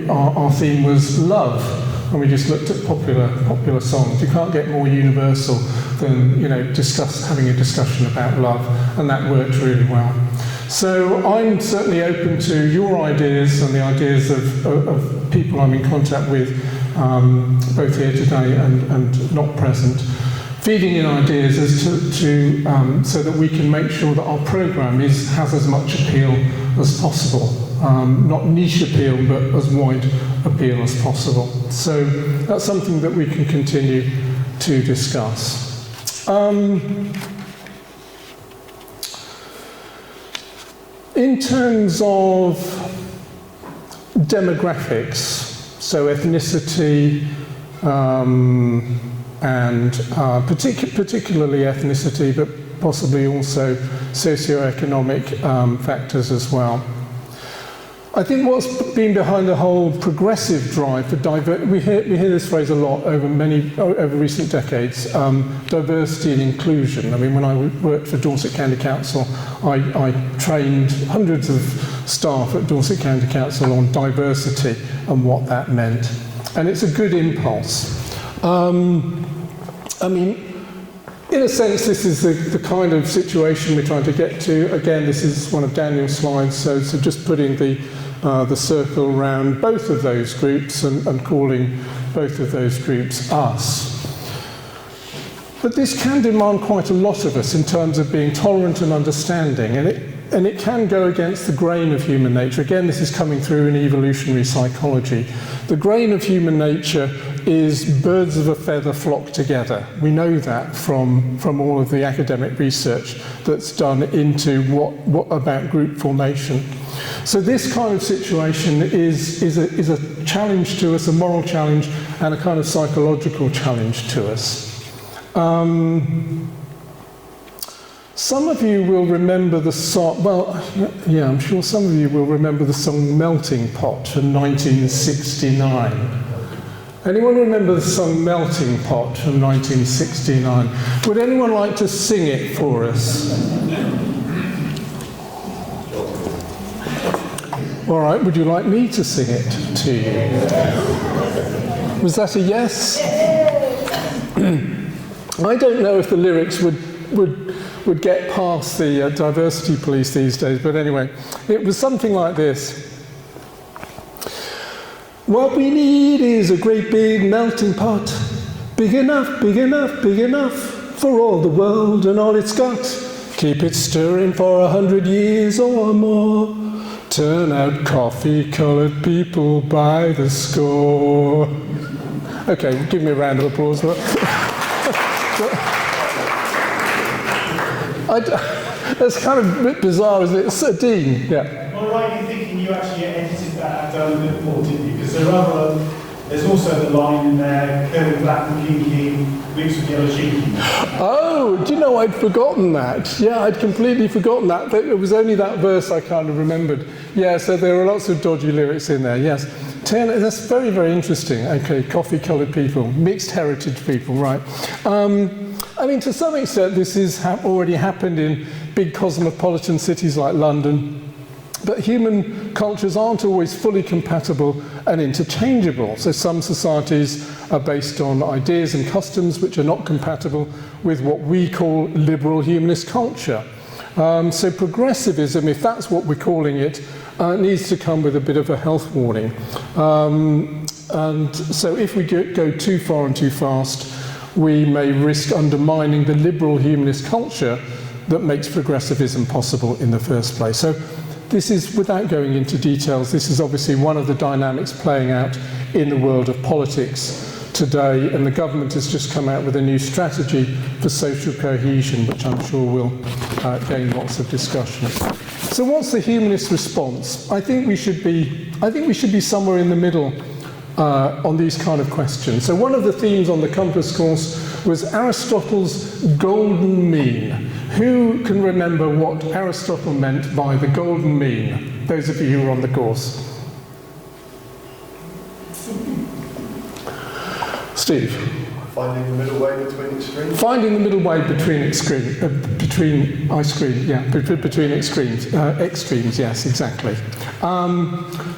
our theme was love, and we just looked at popular songs. You can't get more universal than, you know, having a discussion about love, and that worked really well. So I'm certainly open to your ideas and the ideas of people I'm in contact with, both here today and not present, feeding in ideas as to so that we can make sure that our programme has as much appeal as possible. Not niche appeal, but as wide appeal as possible. So that's something that we can continue to discuss. In terms of demographics, so ethnicity, and particularly ethnicity, but possibly also socioeconomic factors as well. I think what's been behind the whole progressive drive for diversity, we hear this phrase a lot over recent decades, diversity and inclusion. I mean, when I worked for Dorset County Council, I trained hundreds of staff at Dorset County Council on diversity and what that meant. And it's a good impulse. I mean, in a sense, this is the kind of situation we're trying to get to. Again, this is one of Daniel's slides, so just putting the circle around both of those groups and calling both of those groups us. But this can demand quite a lot of us in terms of being tolerant and understanding, and it can go against the grain of human nature. Again, this is coming through in evolutionary psychology. The grain of human nature is birds of a feather flock together. We know that from all of the academic research that's done into what about group formation. So this kind of situation is a challenge to us, a moral challenge, and a kind of psychological challenge to us. Some of you will remember the song, well, yeah, I'm sure some of you will remember the song Melting Pot from 1969. Anyone remember the song Melting Pot from 1969? Would anyone like to sing it for us? All right, would you like me to sing it to you? Was that a yes? I don't know if the lyrics would get past the diversity police these days, but anyway, it was something like this. What we need is a great big melting pot, big enough, big enough, big enough for all the world and all it's got. Keep it stirring for 100 years or more. Turn out coffee-coloured people by the score. Okay, give me a round of applause. That's kind of a bit bizarre, isn't it? So, Dean, yeah. Am I right in thinking you actually edited that down a bit more, didn't you? Because there's also the line in there, curly black and kinky, mixed with yellow cheeky. Oh, do you know, I'd forgotten that. Yeah, I'd completely forgotten that. It was only that verse I kind of remembered. Yeah, so there are lots of dodgy lyrics in there, yes. That's very, very interesting. Okay, coffee-coloured people, mixed heritage people, right. I mean, to some extent, this has already happened in big cosmopolitan cities like London, but human cultures aren't always fully compatible and interchangeable. So some societies are based on ideas and customs which are not compatible with what we call liberal humanist culture. So progressivism, if that's what we're calling it, needs to come with a bit of a health warning. And so if we go too far and too fast, we may risk undermining the liberal humanist culture that makes progressivism possible in the first place. So this is, without going into details, this is obviously one of the dynamics playing out in the world of politics today, and the government has just come out with a new strategy for social cohesion, which I'm sure will gain lots of discussion. So what's the humanist response? I think we should be somewhere in the middle on these kind of questions. So one of the themes on the Compass course was Aristotle's golden mean. Who can remember what Aristotle meant by the golden mean? Those of you who were on the course. Steve? Finding the middle way between extremes? Finding the middle way between extremes, extremes, yes, exactly.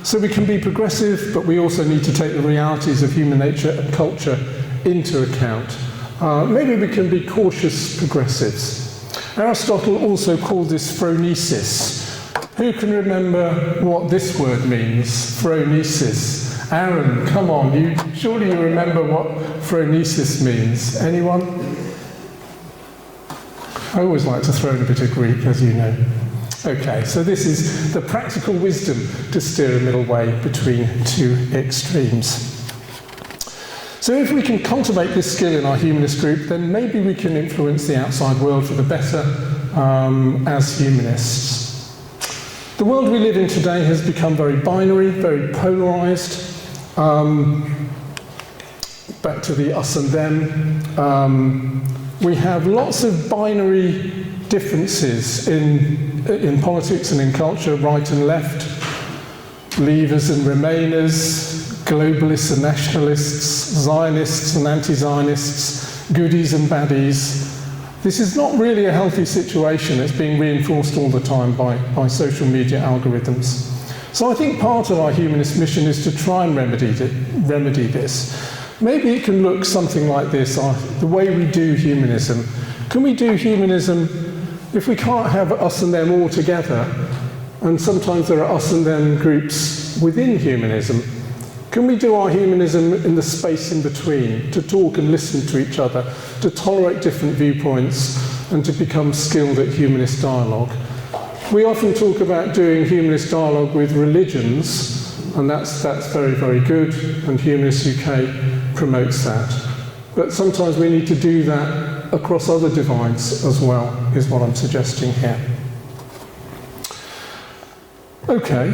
So we can be progressive, but we also need to take the realities of human nature and culture into account. Maybe we can be cautious progressives. Aristotle also called this phronesis. Who can remember what this word means, phronesis? Aaron, come on, surely you remember what phronesis means. Anyone? I always like to throw in a bit of Greek, as you know. Okay, so this is the practical wisdom to steer a middle way between two extremes. So if we can cultivate this skill in our humanist group, then maybe we can influence the outside world for the better as humanists. The world we live in today has become very binary, very polarised. Back to the us and them. We have lots of binary differences in politics and in culture, right and left, leavers and remainers, globalists and nationalists, Zionists and anti-Zionists, goodies and baddies. This is not really a healthy situation. It's being reinforced all the time by social media algorithms. So I think part of our humanist mission is to try and remedy this. Maybe it can look something like this, the way we do humanism. Can we do humanism if we can't have us and them all together, and sometimes there are us and them groups within humanism? Can we do our humanism in the space in between, to talk and listen to each other, to tolerate different viewpoints, and to become skilled at humanist dialogue? We often talk about doing humanist dialogue with religions, and that's very, very good, and Humanist UK promotes that. But sometimes we need to do that across other divides as well, is what I'm suggesting here. Okay,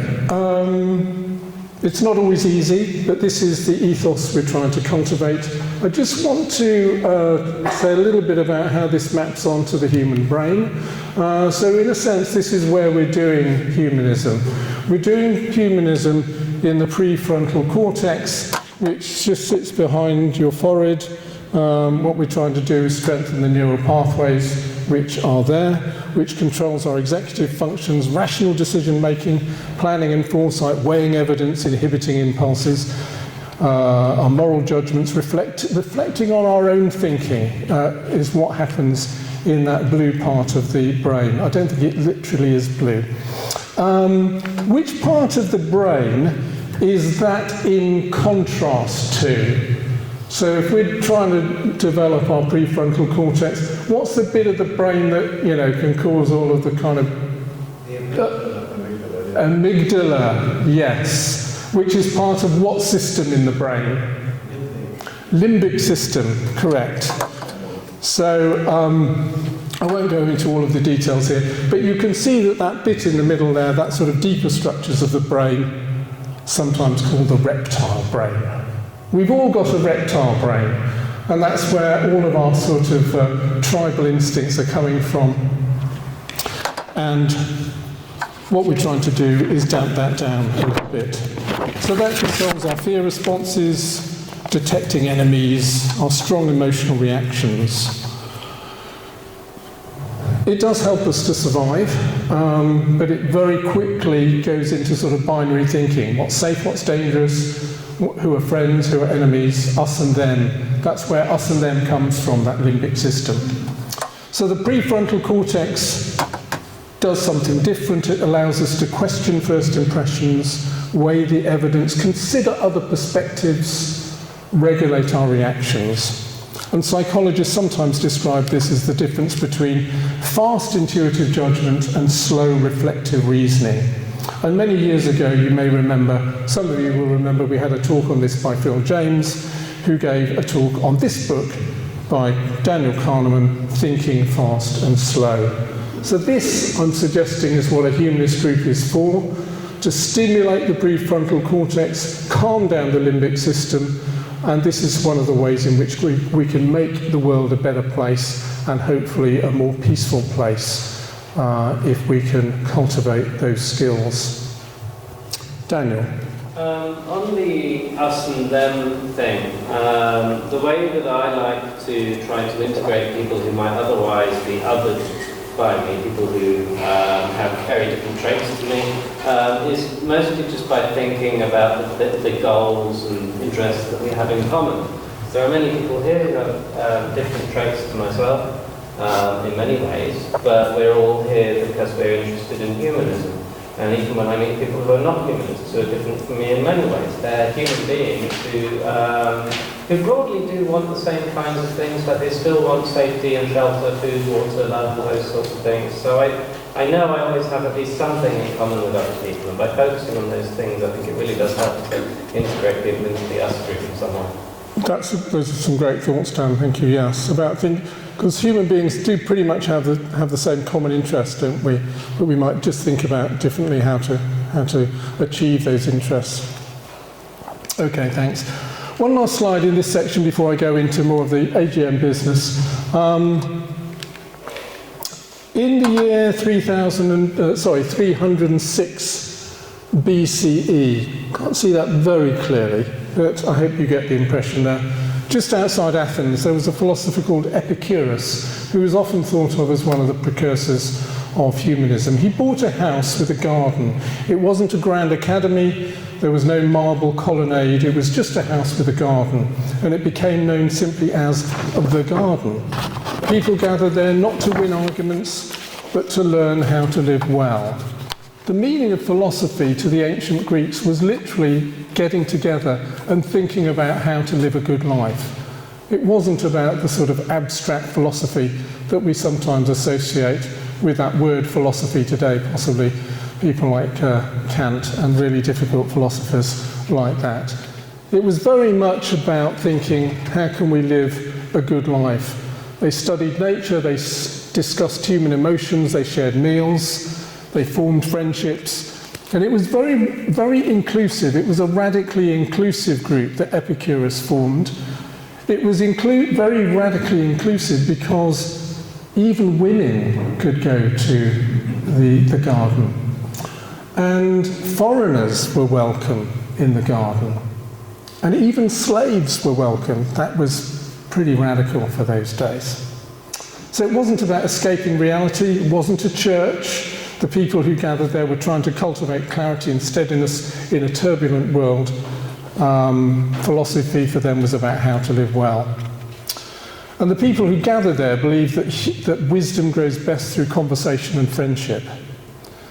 it's not always easy, but this is the ethos we're trying to cultivate. I just want to say a little bit about how this maps onto the human brain. So in a sense, this is where we're doing humanism. We're doing humanism in the prefrontal cortex, which just sits behind your forehead. What we're trying to do is strengthen the neural pathways which are there, which controls our executive functions, rational decision making, planning and foresight, weighing evidence, inhibiting impulses, our moral judgments, reflecting on our own thinking is what happens in that blue part of the brain. I don't think it literally is blue. Which part of the brain is that in contrast to? So if we're trying to develop our prefrontal cortex, what's the bit of the brain that, can cause all of the kind of... amygdala, yes. Which is part of what system in the brain? Limbic system, correct. So I won't go into all of the details here, but you can see that bit in the middle there, that sort of deeper structures of the brain, sometimes called the reptile brain. We've all got a reptile brain, and that's where all of our sort of tribal instincts are coming from. And what we're trying to do is damp that down a little bit. So that controls our fear responses, detecting enemies, our strong emotional reactions. It does help us to survive, but it very quickly goes into sort of binary thinking. What's safe, what's dangerous, who are friends, who are enemies, us and them. That's where us and them comes from, that limbic system. So the prefrontal cortex does something different. It allows us to question first impressions, weigh the evidence, consider other perspectives, regulate our reactions. And psychologists sometimes describe this as the difference between fast intuitive judgment and slow reflective reasoning. And many years ago, you may remember, some of you will remember, we had a talk on this by Phil James, who gave a talk on this book by Daniel Kahneman, Thinking Fast and Slow. So this, I'm suggesting, is what a humanist group is for, to stimulate the prefrontal cortex, calm down the limbic system, and this is one of the ways in which we can make the world a better place and hopefully a more peaceful place if we can cultivate those skills. Daniel. On the us and them thing, the way that I like to try to integrate people who might otherwise be othered by me, people who have very different traits to me, is mostly just by thinking about the goals and interests that we have in common. There are many people here who have different traits to myself in many ways, but we're all here because we're interested in humanism. And even when I meet people who are not humanists, who are different from me in many ways, they're human beings who broadly do want the same kinds of things, but they still want safety and shelter, food, water, love, those sorts of things. So I know I always have at least something in common with other people, and by focusing on those things, I think it really does help to integrate people into the us group in some way. Those are some great thoughts, Dan. Thank you. Yes, about because human beings do pretty much have the same common interests, don't we? But we might just think about differently how to achieve those interests. Okay, thanks. One last slide in this section before I go into more of the AGM business. In the year 306 BCE, can't see that very clearly, but I hope you get the impression there. Just outside Athens, there was a philosopher called Epicurus, who was often thought of as one of the precursors of humanism. He bought a house with a garden. It wasn't a grand academy, there was no marble colonnade, it was just a house with a garden, and it became known simply as the garden. People gathered there not to win arguments, but to learn how to live well. The meaning of philosophy to the ancient Greeks was literally getting together and thinking about how to live a good life. It wasn't about the sort of abstract philosophy that we sometimes associate with that word philosophy today, possibly people like Kant and really difficult philosophers like that. It was very much about thinking, how can we live a good life? They studied nature, they discussed human emotions, they shared meals, they formed friendships, and it was very, very inclusive. It was a radically inclusive group that Epicurus formed. It was very radically inclusive because even women could go to the garden, and foreigners were welcome in the garden, and even slaves were welcome. That was pretty radical for those days. So it wasn't about escaping reality, it wasn't a church. The people who gathered there were trying to cultivate clarity instead in a turbulent world. Philosophy for them was about how to live well. And the people who gathered there believed that wisdom grows best through conversation and friendship.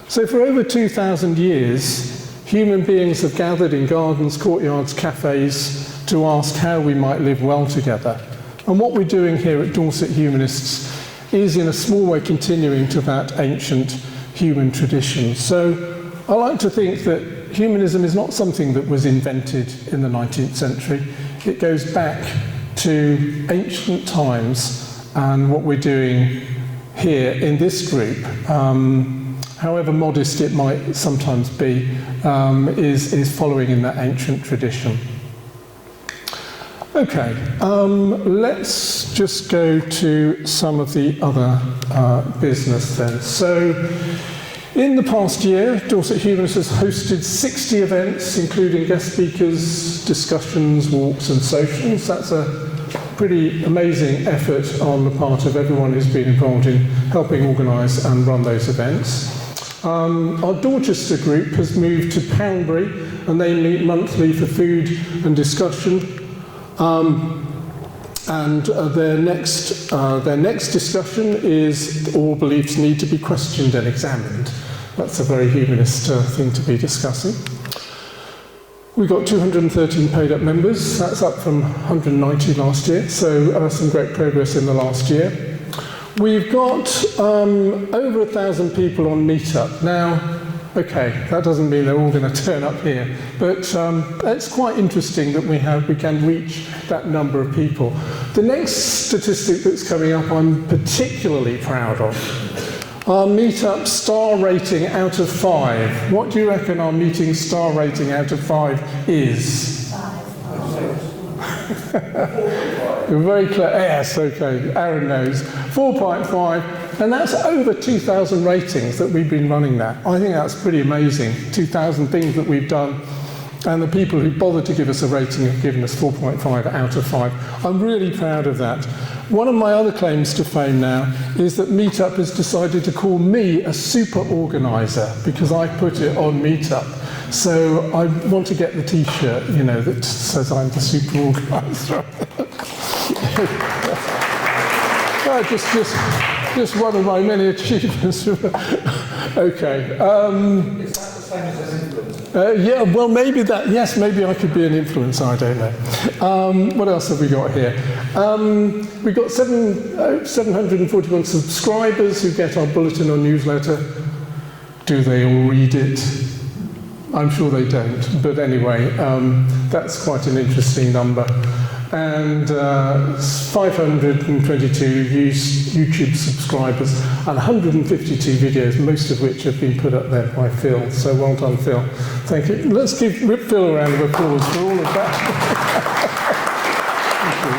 So for over 2,000 years, human beings have gathered in gardens, courtyards, cafes to ask how we might live well together. And what we're doing here at Dorset Humanists is in a small way continuing to that ancient human tradition. So I like to think that humanism is not something that was invented in the 19th century. It goes back to ancient times, and what we're doing here in this group, however modest it might sometimes be, is following in that ancient tradition. Okay, let's just go to some of the other business then. So, in the past year, Dorset Humanists has hosted 60 events, including guest speakers, discussions, walks and socials. That's a pretty amazing effort on the part of everyone who's been involved in helping organise and run those events. Our Dorchester group has moved to Poundbury, and they meet monthly for food and discussion. Their next discussion is all beliefs need to be questioned and examined. That's a very humanist thing to be discussing. We've got 213 paid up members. That's up from 190 last year, so some great progress in the last year. We've got over 1,000 people on Meetup. Now, okay, that doesn't mean they're all going to turn up here, but it's quite interesting that we can reach that number of people. The next statistic that's coming up I'm particularly proud of. Our Meetup star rating out of 5. What do you reckon our meeting star rating out of 5 is? 5. You're very clear. Yes, okay, Aaron knows. 4.5, and that's over 2,000 ratings that we've been running that. I think that's pretty amazing. 2,000 things that we've done and the people who bothered to give us a rating have given us 4.5 out of 5. I'm really proud of that. One of my other claims to fame now is that Meetup has decided to call me a super organiser because I put it on Meetup. So I want to get the T-shirt, you know, that says I'm the super organiser. Just one of my many achievements. Okay. Is that the same as an influencer? Yeah, well, maybe that, yes, maybe I could be an influencer, I don't know. What else have we got here? We've got 741 subscribers who get our bulletin or newsletter. Do they all read it? I'm sure they don't, but anyway, that's quite an interesting number. And 522 YouTube subscribers and 152 videos, most of which have been put up there by Phil. So well done, Phil. Thank you. Let's give Phil a round of applause for all of that. Thank you.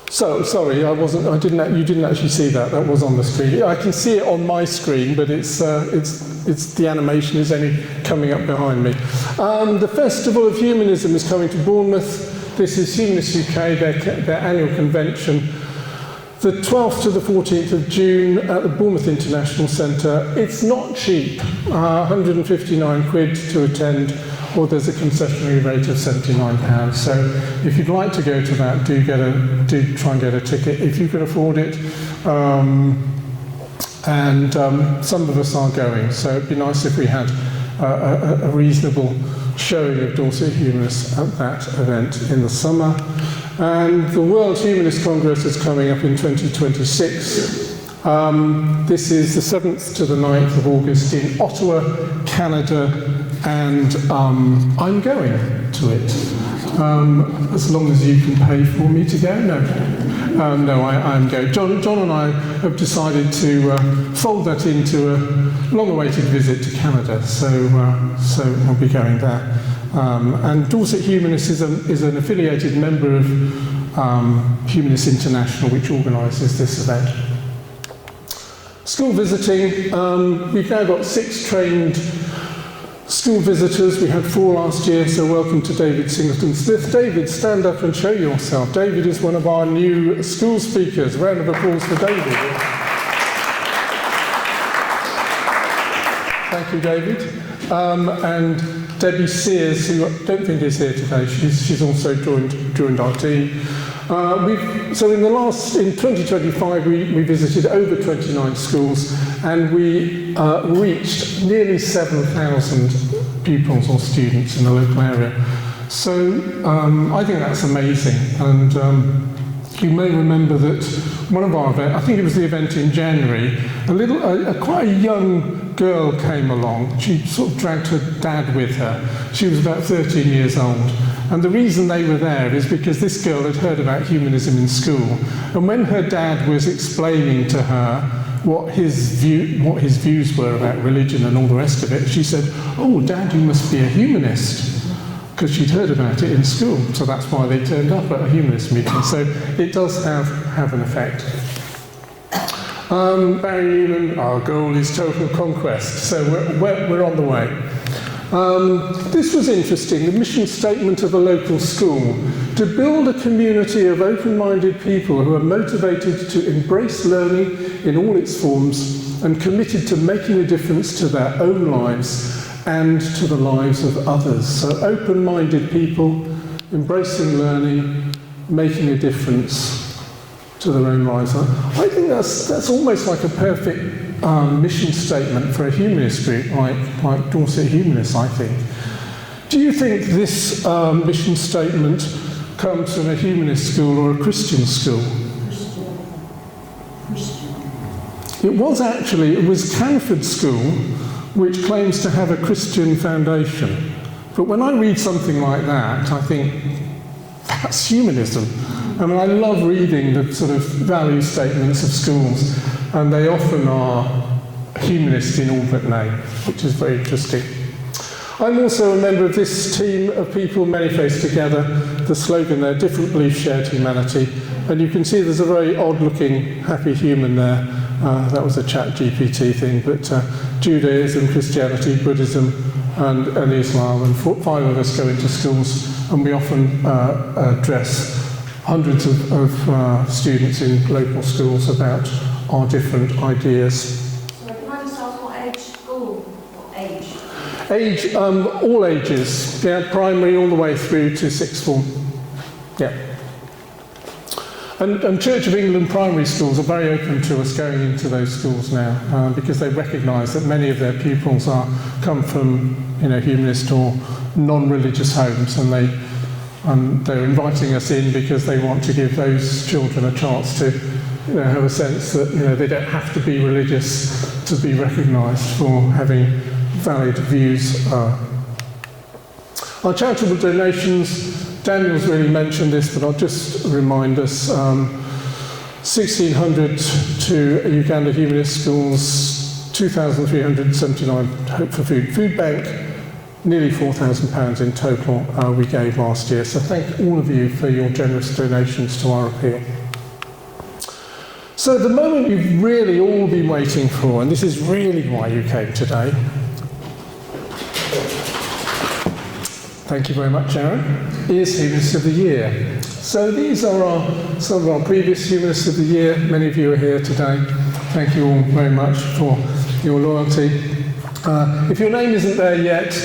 So sorry, you didn't actually see that. That was on the screen. I can see it on my screen, but it's the animation is only coming up behind me. The Festival of Humanism is coming to Bournemouth. This is Humanists UK, their annual convention. The 12th to the 14th of June at the Bournemouth International Centre. It's not cheap, 159 quid to attend, or there's a concessionary rate of £79. So if you'd like to go to that, do try and get a ticket if you can afford it. Some of us are going, so it'd be nice if we had a reasonable showing of Dorset Humanists at that event in the summer. And the World Humanist Congress is coming up in 2026. This is the 7th to the 9th of August in Ottawa, Canada, and I'm going to it. As long as you can pay for me to go? No, I'm going. John and I have decided to fold that into a long-awaited visit to Canada, so I'll be going there. And Dorset Humanists is an affiliated member of Humanists International, which organises this event. School visiting, we've now got 6 trained school visitors. We had 4 last year, so welcome to David Singleton-Smith. David, stand up and show yourself. David is one of our new school speakers. Round of applause for David. Thank you, David. And Debbie Sears, who I don't think is here today, she's also joined our team. So in 2025, we visited over 29 schools, and we reached nearly 7,000 pupils or students in the local area. So I think that's amazing. And you may remember that one of our events, I think it was the event in January, quite a young girl came along. She sort of dragged her dad with her. She was about 13 years old. And the reason they were there is because this girl had heard about humanism in school. And when her dad was explaining to her what his views were about religion and all the rest of it, she said, "Oh, Dad, you must be a humanist," because she'd heard about it in school. So that's why they turned up at a humanist meeting. So it does have an effect. Barry Newman, our goal is total conquest. So we're on the way. This was interesting, the mission statement of a local school: to build a community of open-minded people who are motivated to embrace learning in all its forms and committed to making a difference to their own lives and to the lives of others. So open-minded people, embracing learning, making a difference to their own lives. I think that's almost like a perfect mission statement for a humanist group like Dorset Humanists, I think. Do you think this mission statement comes from a humanist school or a Christian school? Christian. It was Canford School, which claims to have a Christian foundation. But when I read something like that, I think, that's humanism. I mean, I love reading the sort of value statements of schools, and they often are humanist in all but name, which is very interesting. I'm also a member of this team of people, many faces together. The slogan there, different beliefs, shared humanity. And you can see there's a very odd-looking happy human there, That was a chat GPT thing, but Judaism, Christianity, Buddhism, and Islam. And 5 of us go into schools, and we often address hundreds of students in local schools about our different ideas. So can I just ask what age school? What age? Age, all ages, yeah, primary all the way through to sixth form. Yeah. And Church of England primary schools are very open to us going into those schools now because they recognise that many of their pupils come from humanist or non-religious homes, and they're inviting us in because they want to give those children a chance to have a sense that they don't have to be religious to be recognised for having valid views. Our charitable donations, Daniel's really mentioned this, but I'll just remind us, 1,600 to Uganda Humanist Schools, 2,379 Hope for Food Bank, nearly £4,000 in total we gave last year. So thank all of you for your generous donations to our appeal. So the moment you've really all been waiting for, and this is really why you came today. Thank you very much, Aaron. Is Humanists of the Year. So these are some of our previous Humanists of the Year. Many of you are here today. Thank you all very much for your loyalty. If your name isn't there yet,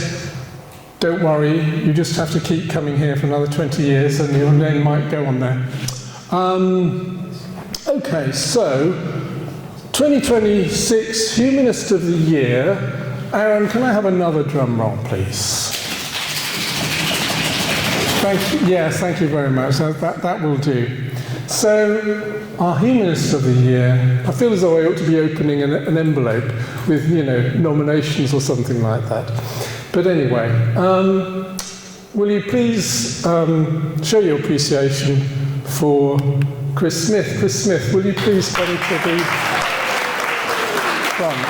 don't worry. You just have to keep coming here for another 20 years and your name might go on there. Okay, so 2026 Humanist of the Year. Aaron, can I have another drum roll, please? Thank you very much. That will do. So, our Humanist of the Year, I feel as though I ought to be opening an envelope with, nominations or something like that. But anyway, will you please show your appreciation for Chris Smith? Chris Smith, will you please come to the front?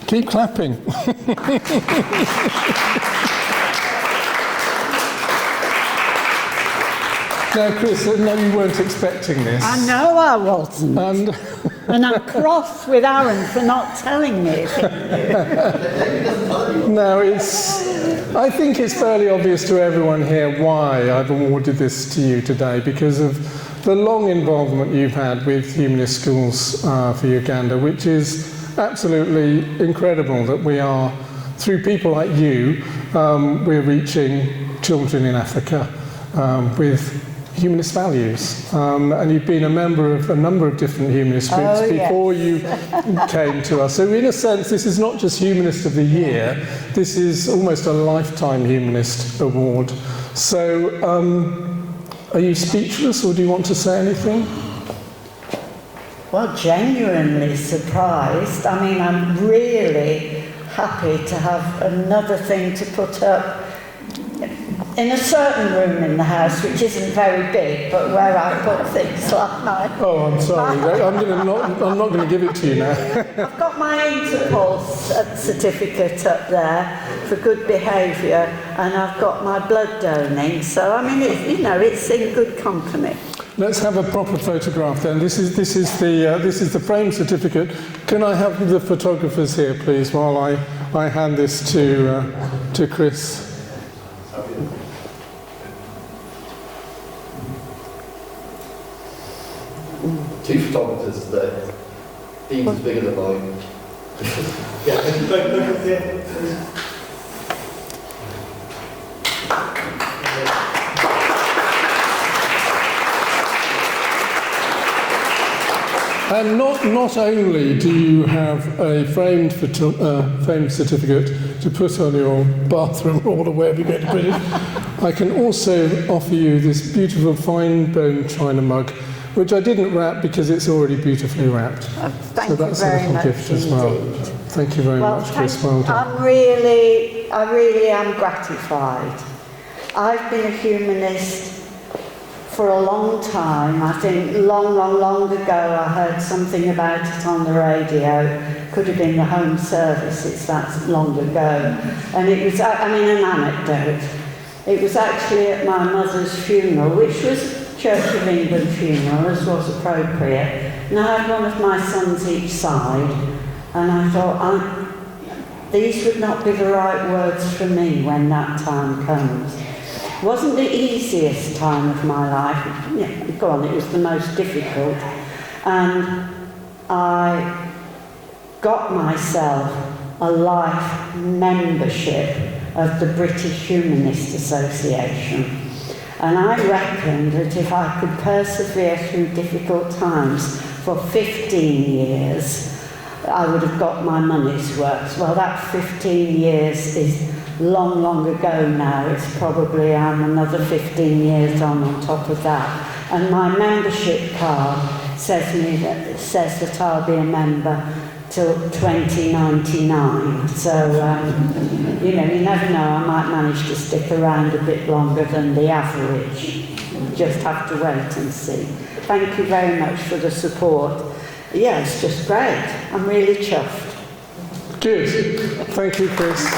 Keep clapping. Now, Chris, no, you weren't expecting this. I know I wasn't. And I'm cross with Aaron for not telling me. No, I think it's fairly obvious to everyone here why I've awarded this to you today, because of the long involvement you've had with Humanist Schools for Uganda, which is absolutely incredible that we are, through people like you, we're reaching children in Africa with humanist values. And you've been a member of a number of different humanist groups before you came to us. So in a sense, this is not just Humanist of the Year, this is almost a lifetime humanist award. So are you speechless, or do you want to say anything? Well, genuinely surprised. I mean, I'm really happy to have another thing to put up in a certain room in the house, which isn't very big, but where I put things like my... Oh, I'm sorry. I'm not going to give it to you now. I've got my Interpol certificate up there for good behaviour, and I've got my blood donating. So, I mean, it's in good company. Let's have a proper photograph then. This is the frame certificate. Can I have the photographers here, please, while I hand this to Chris? Two photographers there. Dean's bigger than mine. Yeah, look at there. And not only do you have a framed certificate to put on your bathroom wall or wherever you're going to put it, I can also offer you this beautiful fine bone china mug, which I didn't wrap because it's already beautifully wrapped. Thank so that's you very a little much gift as well. indeed. Thank you very much, Chris. Well done. I really am gratified. I've been a humanist for a long time. I think long ago I heard something about it on the radio, could have been the home service, it's that long ago. And it was, I mean, an anecdote. It was actually at my mother's funeral, which was Church of England funeral, as was appropriate. And I had one of my sons each side, and I thought, these would not be the right words for me when that time comes. It wasn't the easiest time of my life. Yeah, go on, it was the most difficult. And I got myself a life membership of the British Humanist Association. And I reckoned that if I could persevere through difficult times for 15 years, I would have got my money's worth. Well, that 15 years is long, long ago now. It's probably another 15 years on top of that. And my membership card says that I'll be a member till 2099. So, you know, you never know, I might manage to stick around a bit longer than the average. You just have to wait and see. Thank you very much for the support. Yeah, it's just great. I'm really chuffed. Good. Thank you, Chris.